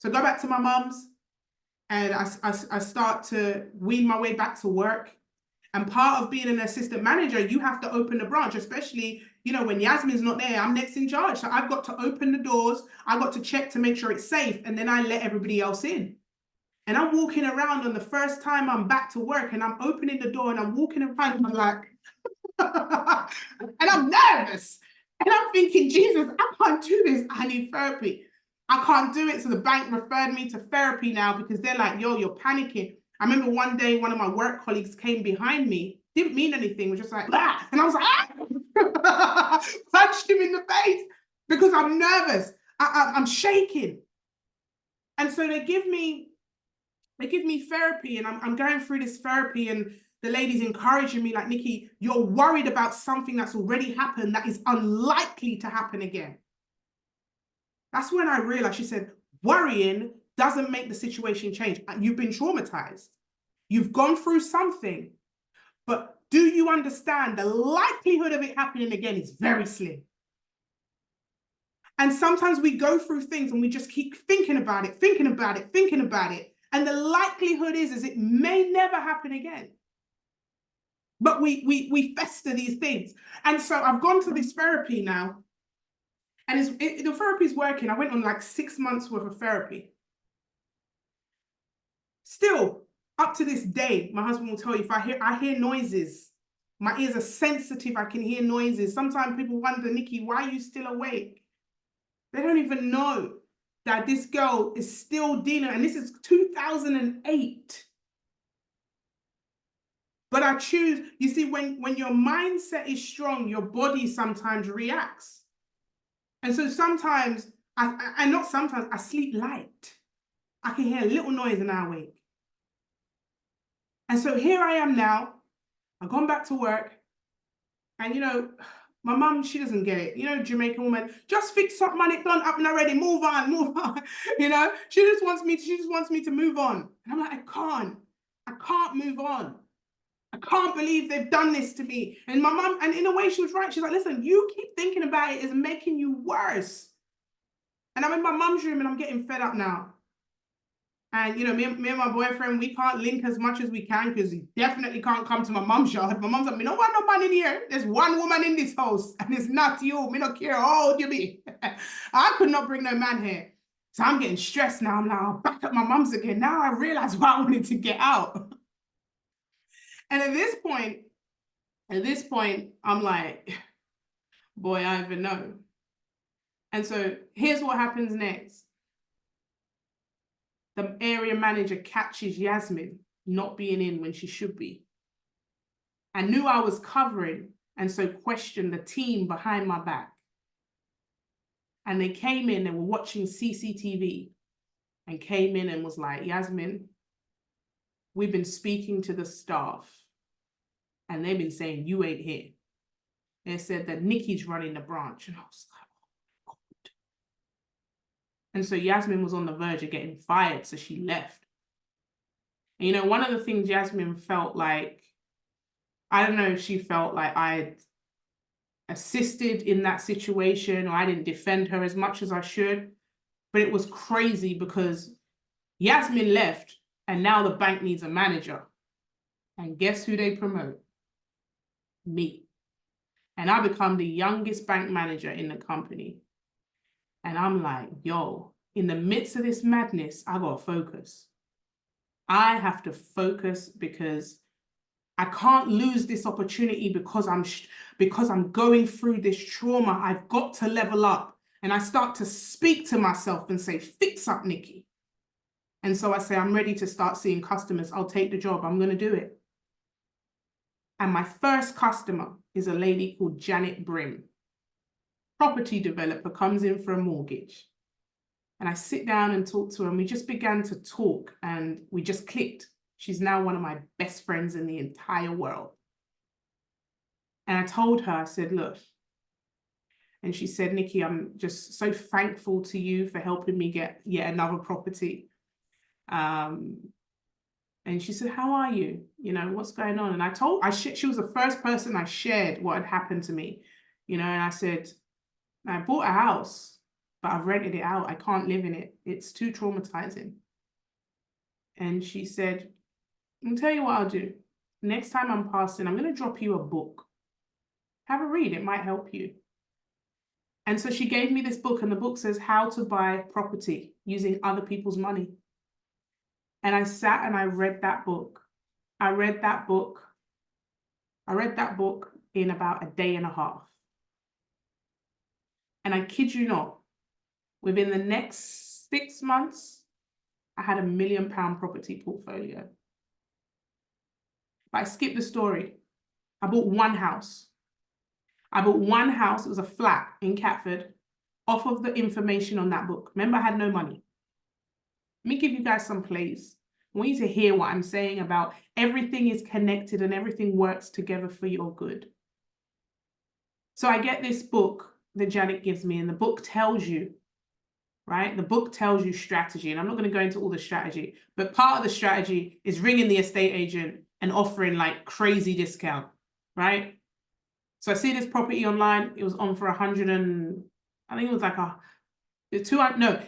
So go back to my mum's, and I start to wean my way back to work. And part of being an assistant manager, you have to open the branch, especially, you know, when Yasmin's not there, I'm next in charge. So I've got to open the doors. I've got to check to make sure it's safe. And then I let everybody else in. And I'm walking around on the first time I'm back to work, and I'm opening the door and I'm walking around and I'm like, and I'm nervous. And I'm thinking, Jesus, I can't do this. I need therapy. I can't do it. So the bank referred me to therapy now, because they're like, yo, you're panicking. I remember one day, one of my work colleagues came behind me, didn't mean anything, was just like, ah! And I was like, ah! Punched him in the face, because I'm nervous. I'm shaking. And so they give me therapy, and I'm going through this therapy, and the lady's encouraging me like, Nikki, you're worried about something that's already happened that is unlikely to happen again. That's when I realized, she said, worrying doesn't make the situation change. You've been traumatized. You've gone through something, but do you understand the likelihood of it happening again is very slim? And sometimes we go through things and we just keep thinking about it, thinking about it, thinking about it. And the likelihood is it may never happen again. But we fester these things. And so I've gone to this therapy now, and the therapy is working. I went on like 6 months worth of therapy. Still, up to this day, my husband will tell you, if I hear noises, my ears are sensitive, I can hear noises. Sometimes people wonder, Nikki, why are you still awake? They don't even know that this girl is still dealing, and this is 2008. But I choose, you see, when your mindset is strong, your body sometimes reacts. And so sometimes, not sometimes, I sleep light. I can hear a little noise and I wake. And so here I am now. I've gone back to work. And, you know, my mum, she doesn't get it. You know, Jamaican woman, just fix up, man, it done, up and already, move on, move on. You know, she just wants me to move on. And I'm like, I can't move on. I can't believe they've done this to me. And my mum, and in a way she was right. She's like, listen, you keep thinking about it, it's making you worse. And I'm in my mum's room and I'm getting fed up now. And, you know, me and my boyfriend, we can't link as much as we can, because he definitely can't come to my mum's yard. My mum's like, me don't want no man in here. There's one woman in this house, and it's not you. Me don't care how old you be. I could not bring no man here. So I'm getting stressed now. I'm like, I'll back up my mum's again. Now I realize why I wanted to get out. And at this point, I'm like, boy, I don't even know. And so here's what happens next. The area manager catches Yasmin not being in when she should be. I knew I was covering, and so questioned the team behind my back. And they came in and were watching CCTV, and came in and was like, Yasmin, we've been speaking to the staff, and they've been saying you ain't here. They said that Nikki's running the branch. And I was like, oh, God. And so Yasmin was on the verge of getting fired, so she left. And, you know, one of the things Yasmin felt like, I don't know if she felt like I assisted in that situation, or I didn't defend her as much as I should, but it was crazy because Yasmin left, and now the bank needs a manager. And guess who they promote? Me. And I become the youngest bank manager in the company. And I'm like, yo, in the midst of this madness, I gotta focus. I have to focus because I can't lose this opportunity because I'm going through this trauma. I've got to level up. And I start to speak to myself and say, fix up, Nikki. And so I say, I'm ready to start seeing customers. I'll take the job. I'm going to do it. And my first customer is a lady called Janet Brim. Property developer, comes in for a mortgage. And I sit down and talk to her, and we just began to talk, and we just clicked. She's now one of my best friends in the entire world. And I told her, I said, look, and she said, Nikki, I'm just so thankful to you for helping me get yet another property. And she said, how are you? You know, what's going on? And she was the first person I shared what had happened to me, you know, and I said, I bought a house, but I've rented it out. I can't live in it. It's too traumatizing. And she said, I'll tell you what I'll do. Next time I'm passing, I'm going to drop you a book. Have a read. It might help you. And so she gave me this book, and the book says How to Buy Property Using Other People's Money. And I sat and I read that book. I read that book in about a day and a half. And I kid you not, within the next 6 months, I had £1 million property portfolio. But I skipped the story. I bought one house. It was a flat in Catford, off of the information on that book. Remember, I had no money. Let me give you guys some plays. I want you to hear what I'm saying about everything is connected and everything works together for your good. So I get this book that Janet gives me, and the book tells you, right? The book tells you strategy, and I'm not going to go into all the strategy, but part of the strategy is ringing the estate agent and offering like crazy discount, right? So I see this property online. It was on for 100 and I think it was like it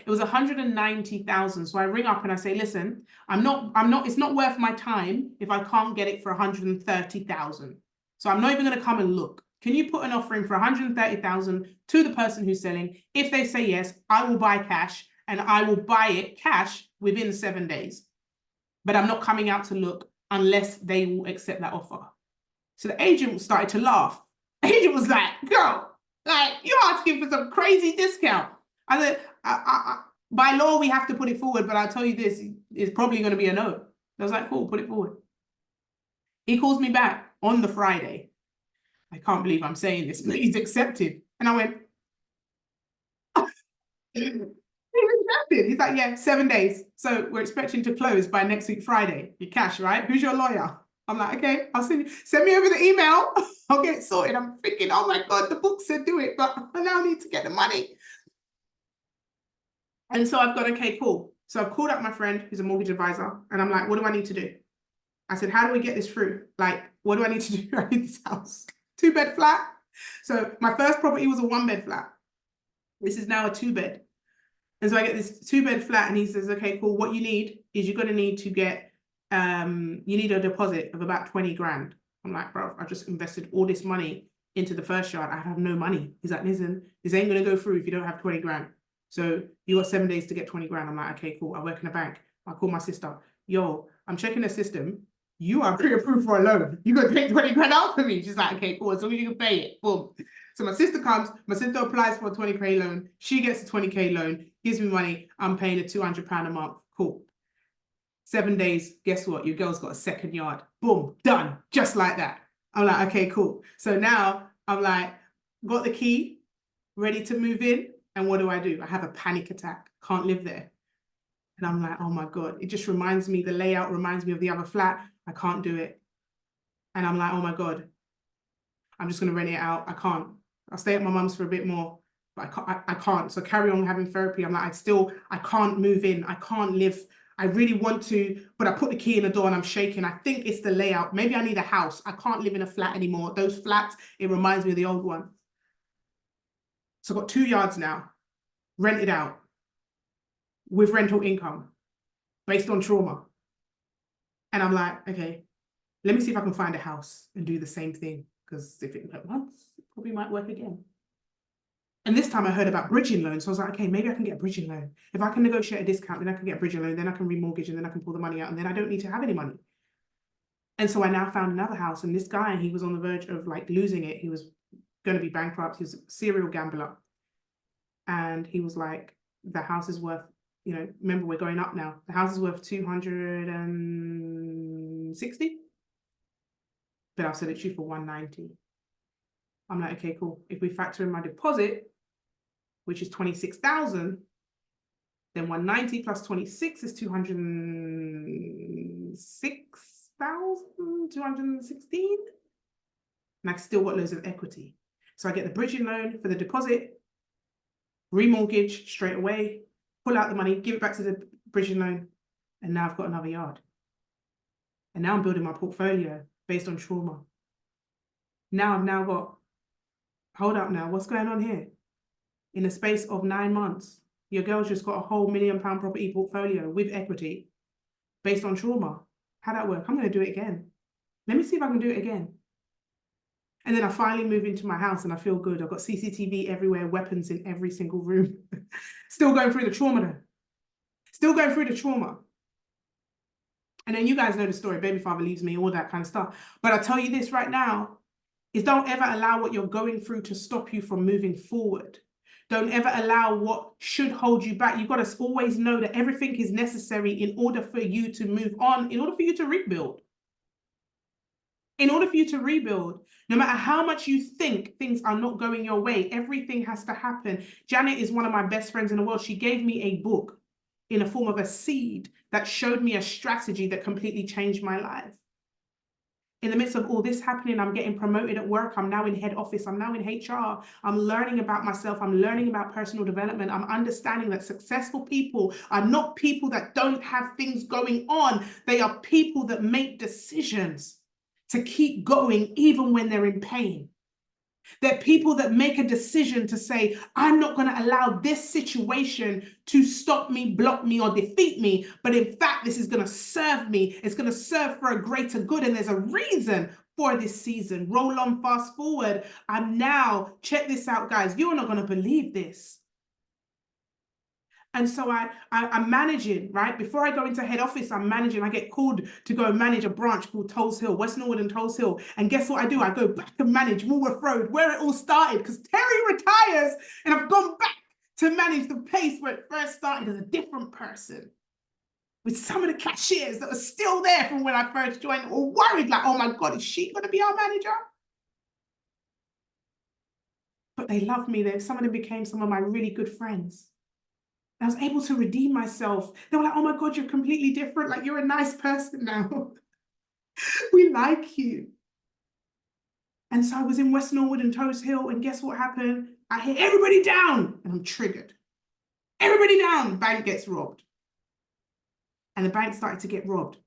was 190,000. So I ring up and I say, listen, it's not worth my time if I can't get it for 130,000. So I'm not even going to come and look. Can you put an offer in for 130,000 to the person who's selling? If they say yes, I will buy cash, and I will buy it cash within 7 days. But I'm not coming out to look unless they will accept that offer. So the agent started to laugh. The agent was like, girl, like, you're asking for some crazy discount. I said, by law, we have to put it forward, but I'll tell you this, it's probably going to be a no. I was like, cool, put it forward. He calls me back on the Friday. I can't believe I'm saying this, but he's accepted. And I went, he's accepted. He's like, yeah, 7 days. So we're expecting to close by next week, Friday. Your cash, right? Who's your lawyer? I'm like, okay, I'll send me over the email. I'll get it sorted. I'm thinking, oh my God, the book said do it, but I now need to get the money. And so I've got, okay, cool. So I've called up my friend who's a mortgage advisor, and I'm like, what do I need to do? I said, how do we get this through? Like, what do I need to do? I need this house. 2-bed flat. So my first property was a 1-bed flat. This is now a 2-bed. And so I get this 2-bed flat, and he says, okay, cool. What you need is you're going to need to get, you need a deposit of about 20 grand. I'm like, bro, I just invested all this money into the first yard. I have no money. He's like, listen, this ain't going to go through if you don't have 20 grand. So you got 7 days to get 20 grand. I'm like, okay, cool. I work in a bank. I call my sister. Yo, I'm checking the system. You are pre-approved for a loan. You got to take 20 grand out for me. She's like, okay, cool. As long as you can pay it. Boom. So my sister comes. My sister applies for a 20K loan. She gets a 20K loan, gives me money. I'm paying a £200 a month. Cool. 7 days. Guess what? Your girl's got a second yard. Boom. Done. Just like that. I'm like, okay, cool. So now I'm like, got the key, ready to move in. And what do? I have a panic attack. Can't live there. And I'm like, oh my God, it just reminds me, the layout reminds me of the other flat. I can't do it. And I'm like, oh my God, I'm just going to rent it out. I can't. I'll stay at my mum's for a bit more, but I can't. So carry on having therapy. I'm like, I can't move in. I can't live. I really want to, but I put the key in the door and I'm shaking. I think it's the layout. Maybe I need a house. I can't live in a flat anymore. Those flats, it reminds me of the old one. So I've got 2 yards now, rented out with rental income based on trauma. And I'm like, okay, let me see if I can find a house and do the same thing. Because if it worked once, it probably might work again. And this time I heard about bridging loans. So I was like, okay, maybe I can get a bridging loan. If I can negotiate a discount, then I can get a bridging loan, then I can remortgage, and then I can pull the money out, and then I don't need to have any money. And so I now found another house, and this guy, he was on the verge of like losing it. He was going to be bankrupt. He was a serial gambler. And he was like, the house is worth, you know, remember we're going up now. The house is worth 260, but I'll sell it to you for 190. I'm like, okay, cool. If we factor in my deposit, which is 26,000, then 190 plus 26 is 206,216. And I still got loads of equity. So I get the bridging loan for the deposit, remortgage straight away, pull out the money, give it back to the bridging loan, and now I've got another yard. And now I'm building my portfolio based on trauma. Now I've now got, hold up now, what's going on here? In the space of 9 months, your girl's just got a whole £1 million property portfolio with equity based on trauma. How'd that work? I'm going to do it again. Let me see if I can do it again. And then I finally move into my house and I feel good. I've got CCTV everywhere, weapons in every single room. Still going through the trauma though. Still going through the trauma. And then you guys know the story, baby father leaves me, all that kind of stuff. But I tell you this right now, is don't ever allow what you're going through to stop you from moving forward. Don't ever allow what should hold you back. You've got to always know that everything is necessary in order for you to move on, in order for you to rebuild. In order for you to rebuild, no matter how much you think things are not going your way, everything has to happen. Janet is one of my best friends in the world. She gave me a book in the form of a seed that showed me a strategy that completely changed my life. In the midst of all this happening, I'm getting promoted at work. I'm now in head office. I'm now in HR. I'm learning about myself. I'm learning about personal development. I'm understanding that successful people are not people that don't have things going on. They are people that make decisions to keep going even when they're in pain. They're people that make a decision to say, I'm not going to allow this situation to stop me, block me, or defeat me. But in fact, this is going to serve me. It's going to serve for a greater good. And there's a reason for this season. Roll on, fast forward. I'm now, check this out, guys. You're not going to believe this. And so I'm managing, right? Before I go into head office, I'm managing. I get called to go and manage a branch called Tulse Hill, West Norwood and Tulse Hill. And guess what I do? I go back and manage Woolworth Road, where it all started, because Terry retires and I've gone back to manage the place where it first started as a different person, with some of the cashiers that are still there from when I first joined, or worried like, oh my God, is she going to be our manager? But they love me. Some of them became some of my really good friends. I was able to redeem myself. They were like, oh my God, you're completely different. Like, you're a nice person now. We like you. And so I was in West Norwood and Tulse Hill, and guess what happened? I hear everybody down, and I'm triggered. Everybody down, the bank gets robbed. And the bank started to get robbed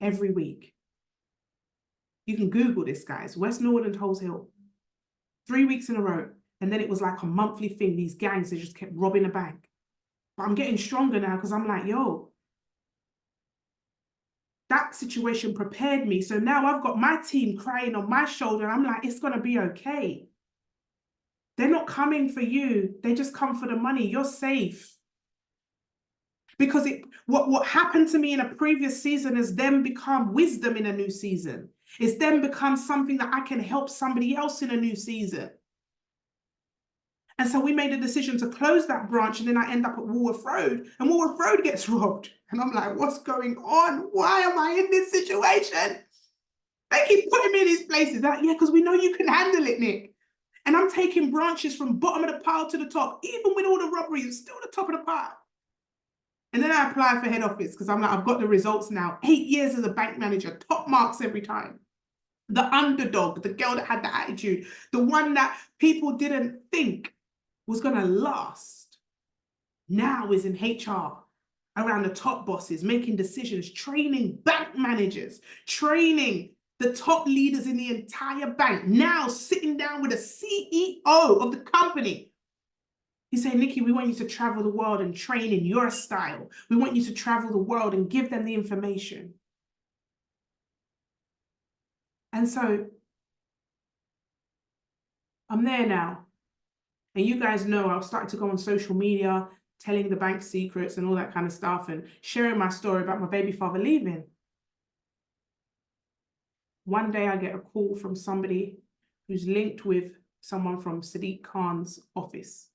every week. You can Google this, guys. West Norwood and Tulse Hill. 3 weeks in a row. And then it was like a monthly thing. These gangs, they just kept robbing the bank. But I'm getting stronger now because I'm like, yo, that situation prepared me. So now I've got my team crying on my shoulder. I'm like, it's going to be okay. They're not coming for you. They just come for the money. You're safe. Because what happened to me in a previous season has then become wisdom in a new season. It's then become something that I can help somebody else in a new season. And so we made a decision to close that branch, and then I end up at Woolworth Road, and Woolworth Road gets robbed. And I'm like, what's going on? Why am I in this situation? They keep putting me in these places. They're like, yeah, because we know you can handle it, Nick. And I'm taking branches from bottom of the pile to the top, even with all the robberies, it's still the top of the pile. And then I apply for head office because I'm like, I've got the results now. 8 years as a bank manager, top marks every time. The underdog, the girl that had the attitude, the one that people didn't think was going to last, now is in HR, around the top bosses, making decisions, training bank managers, training the top leaders in the entire bank, now sitting down with a CEO of the company. He's saying, Nikki, we want you to travel the world and train in your style. We want you to travel the world and give them the information. And so I'm there now. And you guys know I started to go on social media, telling the bank secrets and all that kind of stuff and sharing my story about my baby father leaving. One day I get a call from somebody who's linked with someone from Sadiq Khan's office.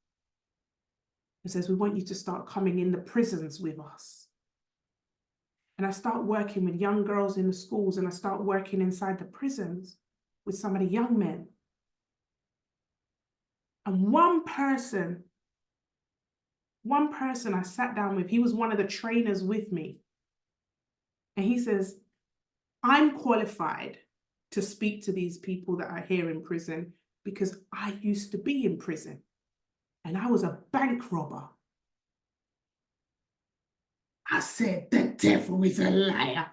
It says, we want you to start coming in the prisons with us. And I start working with young girls in the schools, and I start working inside the prisons with some of the young men. And one person I sat down with, he was one of the trainers with me. And he says, I'm qualified to speak to these people that are here in prison because I used to be in prison and I was a bank robber. I said, the devil is a liar.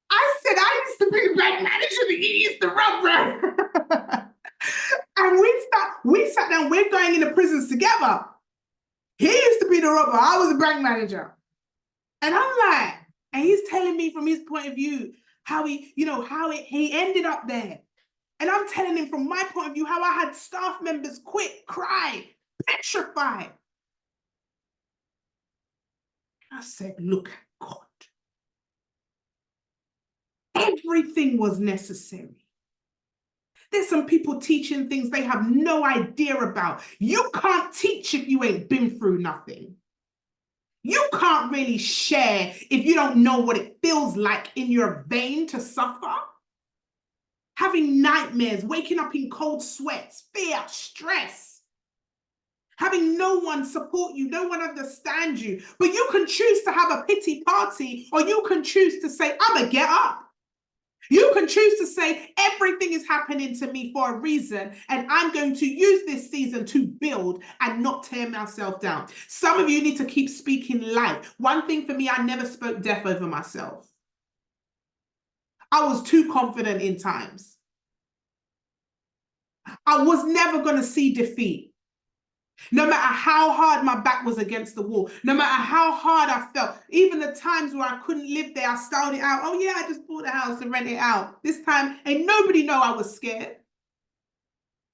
I said, I used to be the bank manager that he used to rob, bro. And we sat down, we're going into prisons together. He used to be the robber, I was a bank manager. And I'm like, and he's telling me from his point of view, how he ended up there. And I'm telling him from my point of view, how I had staff members quit, cry, petrified. I said, look at God. Everything was necessary. There's some people teaching things they have no idea about. You can't teach if you ain't been through nothing. You can't really share if you don't know what it feels like in your vein to suffer. Having nightmares, waking up in cold sweats, fear, stress. Having no one support you, no one understand you. But you can choose to have a pity party, or you can choose to say, I'm gonna get up. You can choose to say, everything is happening to me for a reason, and I'm going to use this season to build and not tear myself down. Some of you need to keep speaking life. One thing for me, I never spoke death over myself. I was too confident in times. I was never going to see defeat. No matter how hard my back was against the wall, no matter how hard I felt, even the times where I couldn't live there, I styled it out. Oh yeah, I just bought a house and rent it out. This time, ain't nobody know I was scared.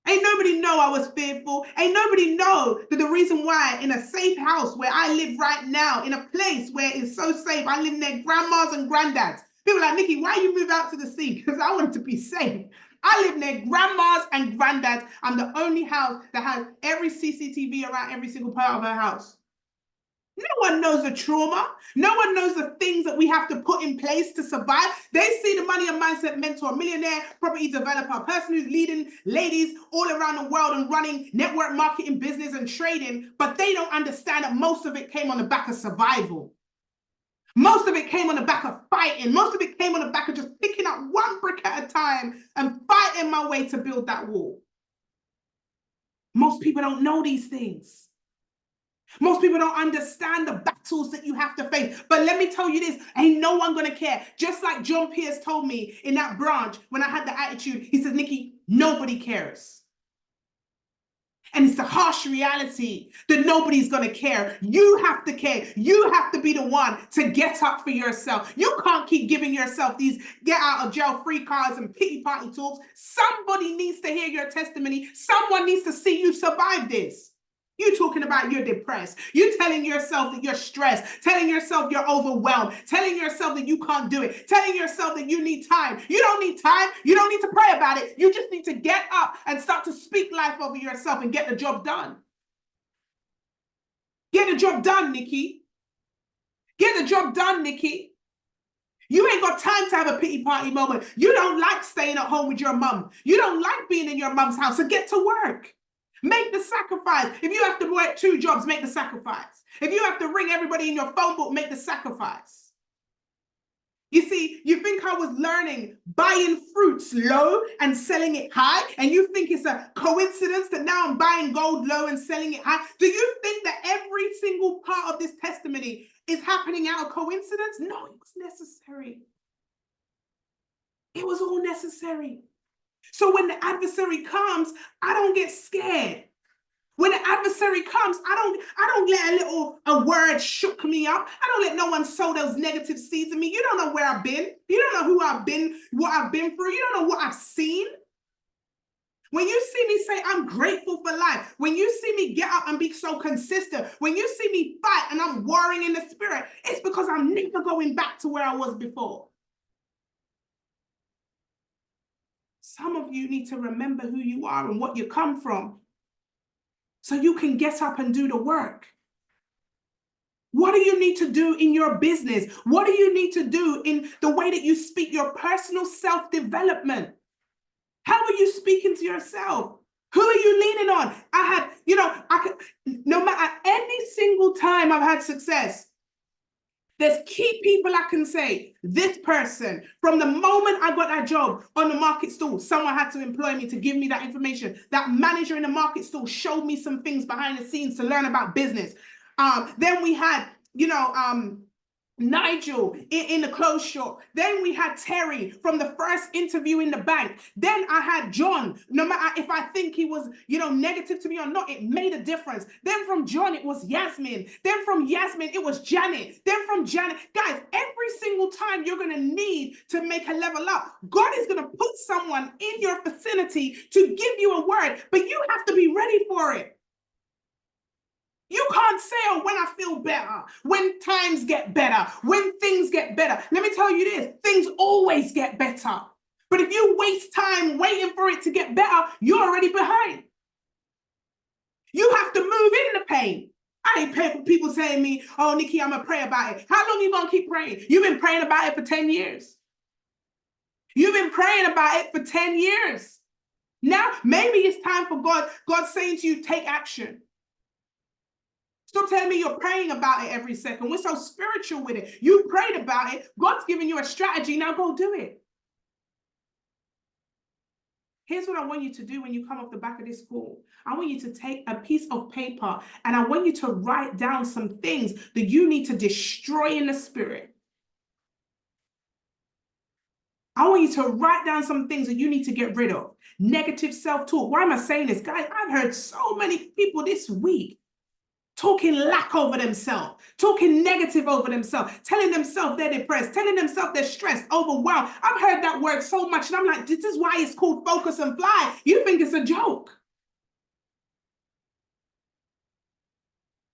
Ain't nobody know I was fearful. Ain't nobody know that the reason why in a safe house where I live right now, in a place where it's so safe, I live near grandmas and granddads. People are like, Nikki, why you move out to the sea? Because I want to be safe. I live near grandmas and granddads. I'm the only house that has every CCTV around every single part of our house. No one knows the trauma. No one knows the things that we have to put in place to survive. They see the Money and Mindset Mentor, millionaire property developer, person who's leading ladies all around the world and running network marketing business and trading, but they don't understand that most of it came on the back of survival. Most of it came on the back of fighting. Most of it came on the back of just picking up one brick at a time and fighting my way to build that wall. Most people don't know these things. Most people don't understand the battles that you have to face. But let me tell you this, ain't no one going to care. Just like John Pierce told me in that branch when I had the attitude, he said, Nikki, nobody cares. And it's a harsh reality that nobody's going to care. You have to care. You have to be the one to get up for yourself. You can't keep giving yourself these get out of jail free cards and pity party talks. Somebody needs to hear your testimony. Someone needs to see you survive this. You talking about you're depressed. You telling yourself that you're stressed, telling yourself you're overwhelmed, telling yourself that you can't do it, telling yourself that you need time. You don't need time. You don't need to pray about it. You just need to get up and start to speak life over yourself and get the job done. Get the job done, Nikki. Get the job done, Nikki. You ain't got time to have a pity party moment. You don't like staying at home with your mum. You don't like being in your mum's house, so get to work. Make the sacrifice. If you have to work 2 jobs, make the sacrifice. If you have to ring everybody in your phone book, make the sacrifice. You see, you think I was learning buying fruits low and selling it high, and you think it's a coincidence that now I'm buying gold low and selling it high? Do you think that every single part of this testimony is happening out of coincidence? No, it was necessary. It was all necessary. So when the adversary comes, I don't get scared. When the adversary comes, I don't let a word shook me up. I don't let no one sow those negative seeds in me. You don't know where I've been. You don't know who I've been, what I've been through. You don't know what I've seen. When you see me say I'm grateful for life, life, when you see me get up and be so consistent, when you see me fight and I'm warring in the spirit, it's because I'm never going back to where I was before. Some of you need to remember who you are and what you come from so you can get up and do the work. What do you need to do in your business? What do you need to do in the way that you speak, your personal self-development? How are you speaking to yourself? Who are you leaning on? No matter any single time I've had success, there's key people I can say, this person, from the moment I got that job on the market stall, someone had to employ me to give me that information. That manager in the market stall showed me some things behind the scenes to learn about business. Then we had, Nigel in the clothes shop. Then we had Terry from the first interview in the bank. Then I had John. No matter if I think he was, negative to me or not, it made a difference. Then from John, it was Yasmin. Then from Yasmin, it was Janet. Then from Janet, guys, every single time you're going to need to make a level up, God is going to put someone in your vicinity to give you a word, but you have to be ready for it. You can't say, oh, when I feel better, when times get better, when things get better. Let me tell you this, things always get better. But if you waste time waiting for it to get better, you're already behind. You have to move in the pain. I ain't paying for people saying to me, oh, Nikki, I'm going to pray about it. How long are you going to keep praying? You've been praying about it for 10 years. You've been praying about it for 10 years. Now, maybe it's time for God saying to you, take action. Stop telling me you're praying about it every second. We're so spiritual with it. You prayed about it. God's giving you a strategy. Now go do it. Here's what I want you to do when you come off the back of this call. I want you to take a piece of paper and I want you to write down some things that you need to destroy in the spirit. I want you to write down some things that you need to get rid of. Negative self-talk. Why am I saying this? Guys, I've heard so many people this week talking lack over themselves, talking negative over themselves, telling themselves they're depressed, telling themselves they're stressed, overwhelmed. I've heard that word so much, and I'm like, this is why it's called focus and fly. You think it's a joke.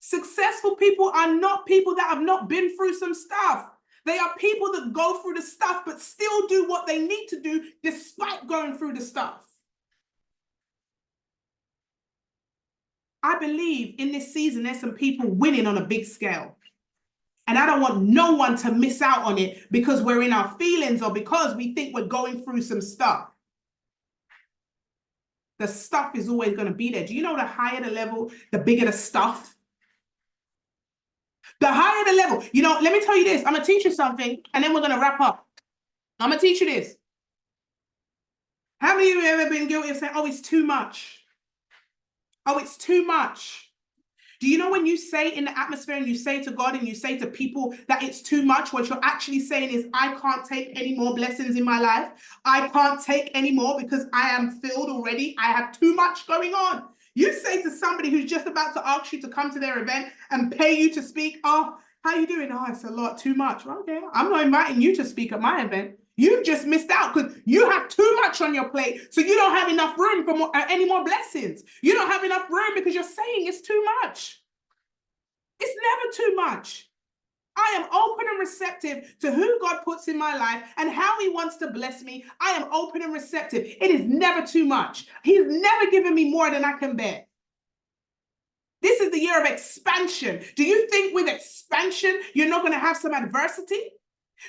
Successful people are not people that have not been through some stuff. They are people that go through the stuff, but still do what they need to do despite going through the stuff. I believe in this season, there's some people winning on a big scale. And I don't want no one to miss out on it because we're in our feelings or because we think we're going through some stuff. The stuff is always going to be there. Do you know the higher the level, the bigger the stuff? The higher the level. Let me tell you this. I'm going to teach you something and then we're going to wrap up. I'm going to teach you this. How many of you have ever been guilty of saying, oh, it's too much? Oh, it's too much. Do you know when you say in the atmosphere and you say to God and you say to people that it's too much, what you're actually saying is, I can't take any more blessings in my life. I can't take any more because I am filled already. I have too much going on. You say to somebody who's just about to ask you to come to their event and pay you to speak, oh, how you doing? Oh, it's a lot, too much. Well, okay, I'm not inviting you to speak at my event. You've just missed out because you have too much on your plate, so you don't have enough room for any more blessings. You don't have enough room because you're saying it's too much. It's never too much. I am open and receptive to who God puts in my life and how he wants to bless me. I am open and receptive. It is never too much. He's never given me more than I can bear. This is the year of expansion. Do you think with expansion, you're not going to have some adversity?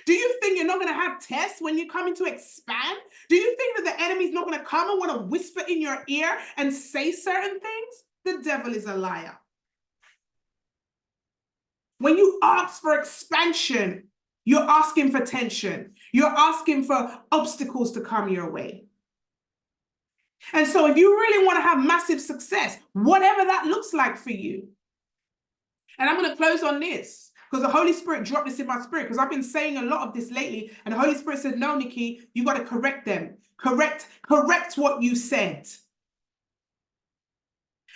Do you think you're not going to have tests when you're coming to expand? Do you think that the enemy's not going to come and want to whisper in your ear and say certain things? The devil is a liar. When you ask for expansion, you're asking for tension. You're asking for obstacles to come your way. And so if you really want to have massive success, whatever that looks like for you, and I'm going to close on this, because the Holy Spirit dropped this in my spirit, because I've been saying a lot of this lately, and the Holy Spirit said, no, Nikki, you got to correct them. Correct what you said.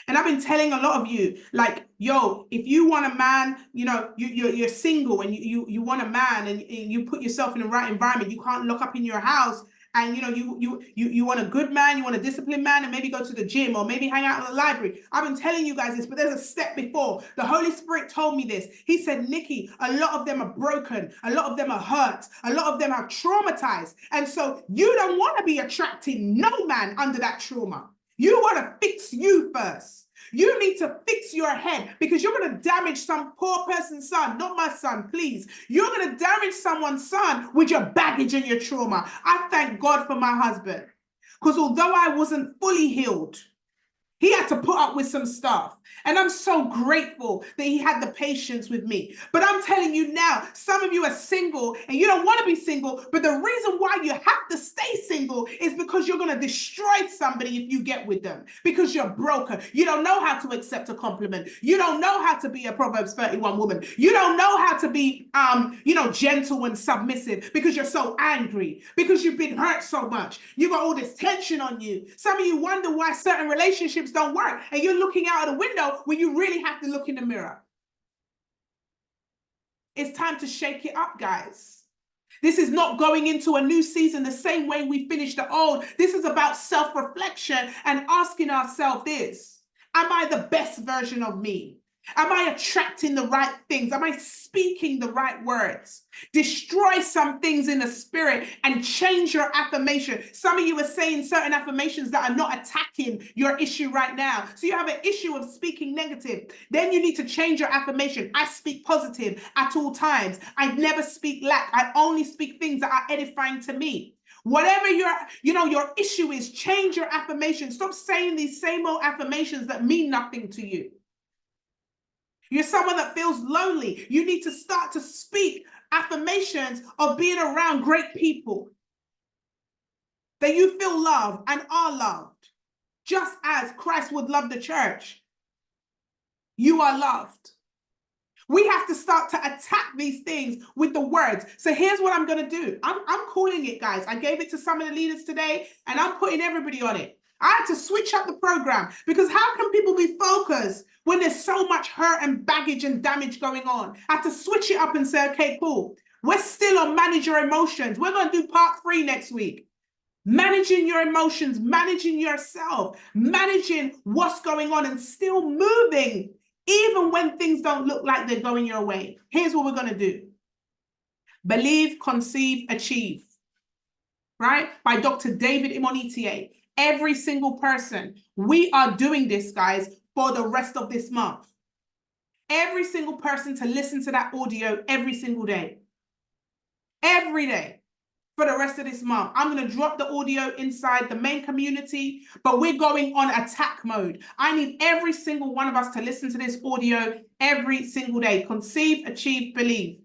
And I've been telling a lot of you, like, yo, if you want a man, you're single and you want a man and you put yourself in the right environment, you can't lock up in your house and you want a good man, you want a disciplined man, and maybe go to the gym or maybe hang out in the library. I've been telling you guys this, but there's a step before. The Holy Spirit told me this. He said, Nikki, a lot of them are broken, a lot of them are hurt, a lot of them are traumatized, and so you don't want to be attracting no man under that trauma. You want to fix you first. You need to fix your head, because you're going to damage some poor person's son, not my son, please. You're going to damage someone's son with your baggage and your trauma. I thank God for my husband, because although I wasn't fully healed, he had to put up with some stuff. And I'm so grateful that he had the patience with me. But I'm telling you now, some of you are single and you don't want to be single, but the reason why you have to stay single is because you're going to destroy somebody if you get with them, because you're broken. You don't know how to accept a compliment. You don't know how to be a Proverbs 31 woman. You don't know how to be, gentle and submissive, because you're so angry, because you've been hurt so much. You got all this tension on you. Some of you wonder why certain relationships don't work, and you're looking out of the window when you really have to look in the mirror. It's time to shake it up, guys. This is not going into a new season the same way we finished the old. This is about self-reflection and asking ourselves this: am I the best version of me? Am I attracting the right things? Am I speaking the right words? Destroy some things in the spirit and change your affirmation. Some of you are saying certain affirmations that are not attacking your issue right now. So you have an issue of speaking negative. Then you need to change your affirmation. I speak positive at all times. I never speak lack. I only speak things that are edifying to me. Whatever your issue is, change your affirmation. Stop saying these same old affirmations that mean nothing to you. You're someone that feels lonely. You need to start to speak affirmations of being around great people, that you feel loved and are loved, just as Christ would love the church. You are loved. We have to start to attack these things with the words. So here's what I'm going to do. I'm calling it, guys. I gave it to some of the leaders today, and I'm putting everybody on it. I had to switch up the program, because how can people be focused when there's so much hurt and baggage and damage going on? I have to switch it up and say, okay, cool. We're still on manage your emotions. We're going to do part 3 next week. Managing your emotions, managing yourself, managing what's going on and still moving, even when things don't look like they're going your way. Here's what we're going to do. Believe, Conceive, Achieve. Right? By Dr. David Imonitie. Every single person. We are doing this, guys, for the rest of this month. Every single person to listen to that audio every single day. Every day. For the rest of this month. I'm going to drop the audio inside the main community, but we're going on attack mode. I need every single one of us to listen to this audio every single day. Conceive, Achieve, Believe.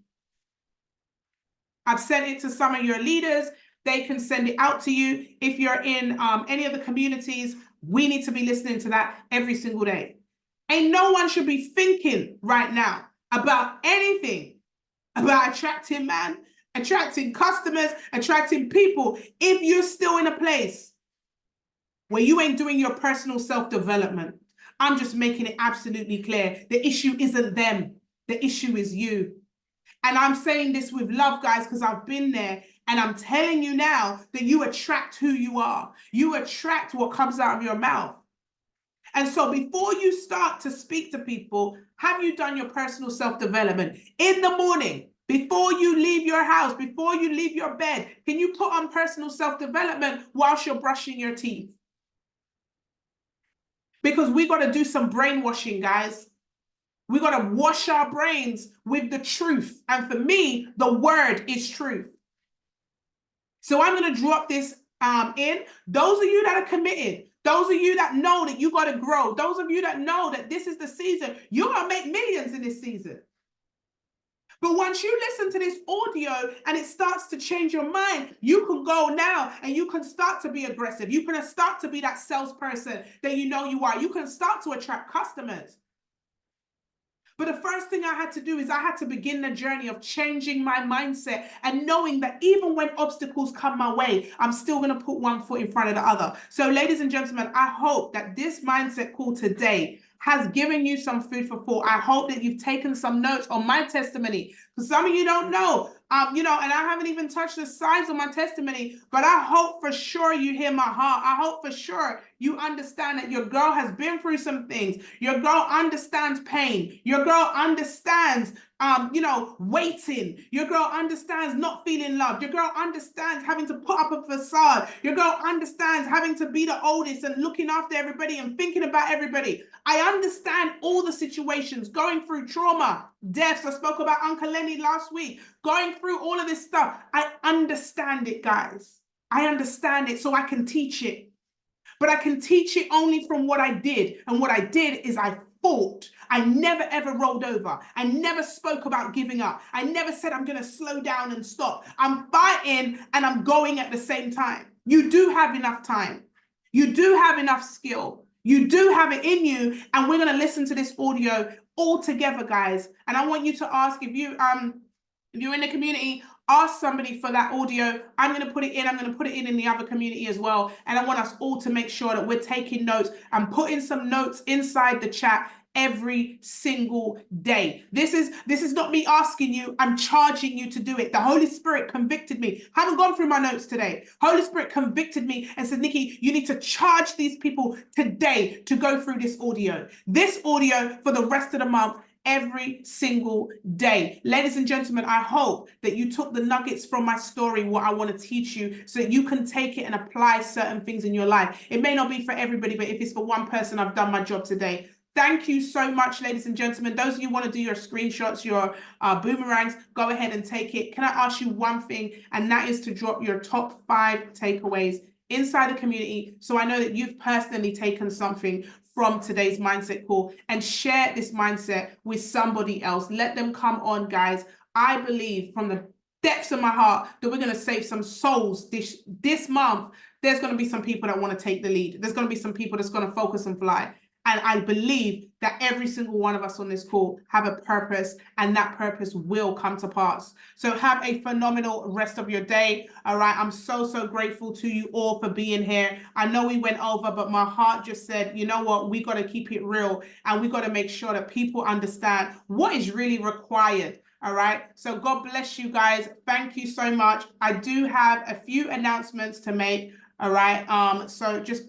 I've sent it to some of your leaders. They can send it out to you. If you're in any of the communities, we need to be listening to that every single day. And no one should be thinking right now about anything about attracting man, attracting customers, attracting people, if you're still in a place where you ain't doing your personal self-development. I'm just making it absolutely clear. The issue isn't them. The issue is you. And I'm saying this with love, guys, because I've been there. And I'm telling you now that you attract who you are. You attract what comes out of your mouth. And so before you start to speak to people, have you done your personal self-development? In the morning, before you leave your house, before you leave your bed, can you put on personal self-development whilst you're brushing your teeth? Because we got to do some brainwashing, guys. We got to wash our brains with the truth. And for me, the word is truth. So I'm going to drop this in. Those of you that are committed, those of you that know that you got to grow, those of you that know that this is the season, you're going to make millions in this season. But once you listen to this audio and it starts to change your mind, you can go now and you can start to be aggressive. You can start to be that salesperson that you know you are. You can start to attract customers. But the first thing I had to do is I had to begin the journey of changing my mindset and knowing that even when obstacles come my way, I'm still going to put one foot in front of the other. So ladies and gentlemen, I hope that this mindset call today has given you some food for thought. I hope that you've taken some notes on my testimony, because some of you don't know, and I haven't even touched the sides of my testimony, but I hope for sure you hear my heart. I hope for sure you understand that your girl has been through some things. Your girl understands pain. Your girl understands waiting. Your girl understands not feeling loved. Your girl understands having to put up a facade. Your girl understands having to be the oldest and looking after everybody and thinking about everybody. I understand all the situations, going through trauma, deaths. I spoke about Uncle Lenny last week, going through all of this stuff. I understand it, guys. I understand it, so I can teach it. But I can teach it only from what I did. And what I did is I fought. I never ever rolled over. I never spoke about giving up. I never said I'm going to slow down and stop. I'm fighting and I'm going at the same time. You do have enough time. You do have enough skill. You do have it in you. And we're going to listen to this audio all together, guys. And I want you to ask, if you're in the community, ask somebody for that audio. I'm going to put it in. I'm going to put it in the other community as well. And I want us all to make sure that we're taking notes and putting some notes inside the chat every single day. This is not me asking you. I'm charging you to do it. The Holy Spirit convicted me. I haven't gone through my notes today. Holy Spirit convicted me and said, Nikki, you need to charge these people today to go through this audio. This audio for the rest of the month, every single day. Ladies and gentlemen, I hope that you took the nuggets from my story, what I want to teach you, so that you can take it and apply certain things in your life. It may not be for everybody, but if it's for one person, I've done my job today. Thank you so much, ladies and gentlemen. Those of you who want to do your screenshots, your boomerangs, go ahead and take it. Can I ask you one thing? And that is to drop your top 5 takeaways inside the community, so I know that you've personally taken something from today's mindset call, and share this mindset with somebody else. Let them come on, guys. I believe from the depths of my heart that we're going to save some souls this month. There's going to be some people that want to take the lead. There's going to be some people that's going to focus and fly. And I believe that every single one of us on this call have a purpose, and that purpose will come to pass. So have a phenomenal rest of your day. All right. I'm so, so grateful to you all for being here. I know we went over, but my heart just said, you know what? We got to keep it real, and we got to make sure that people understand what is really required. All right. So God bless you guys. Thank you so much. I do have a few announcements to make. All right. So just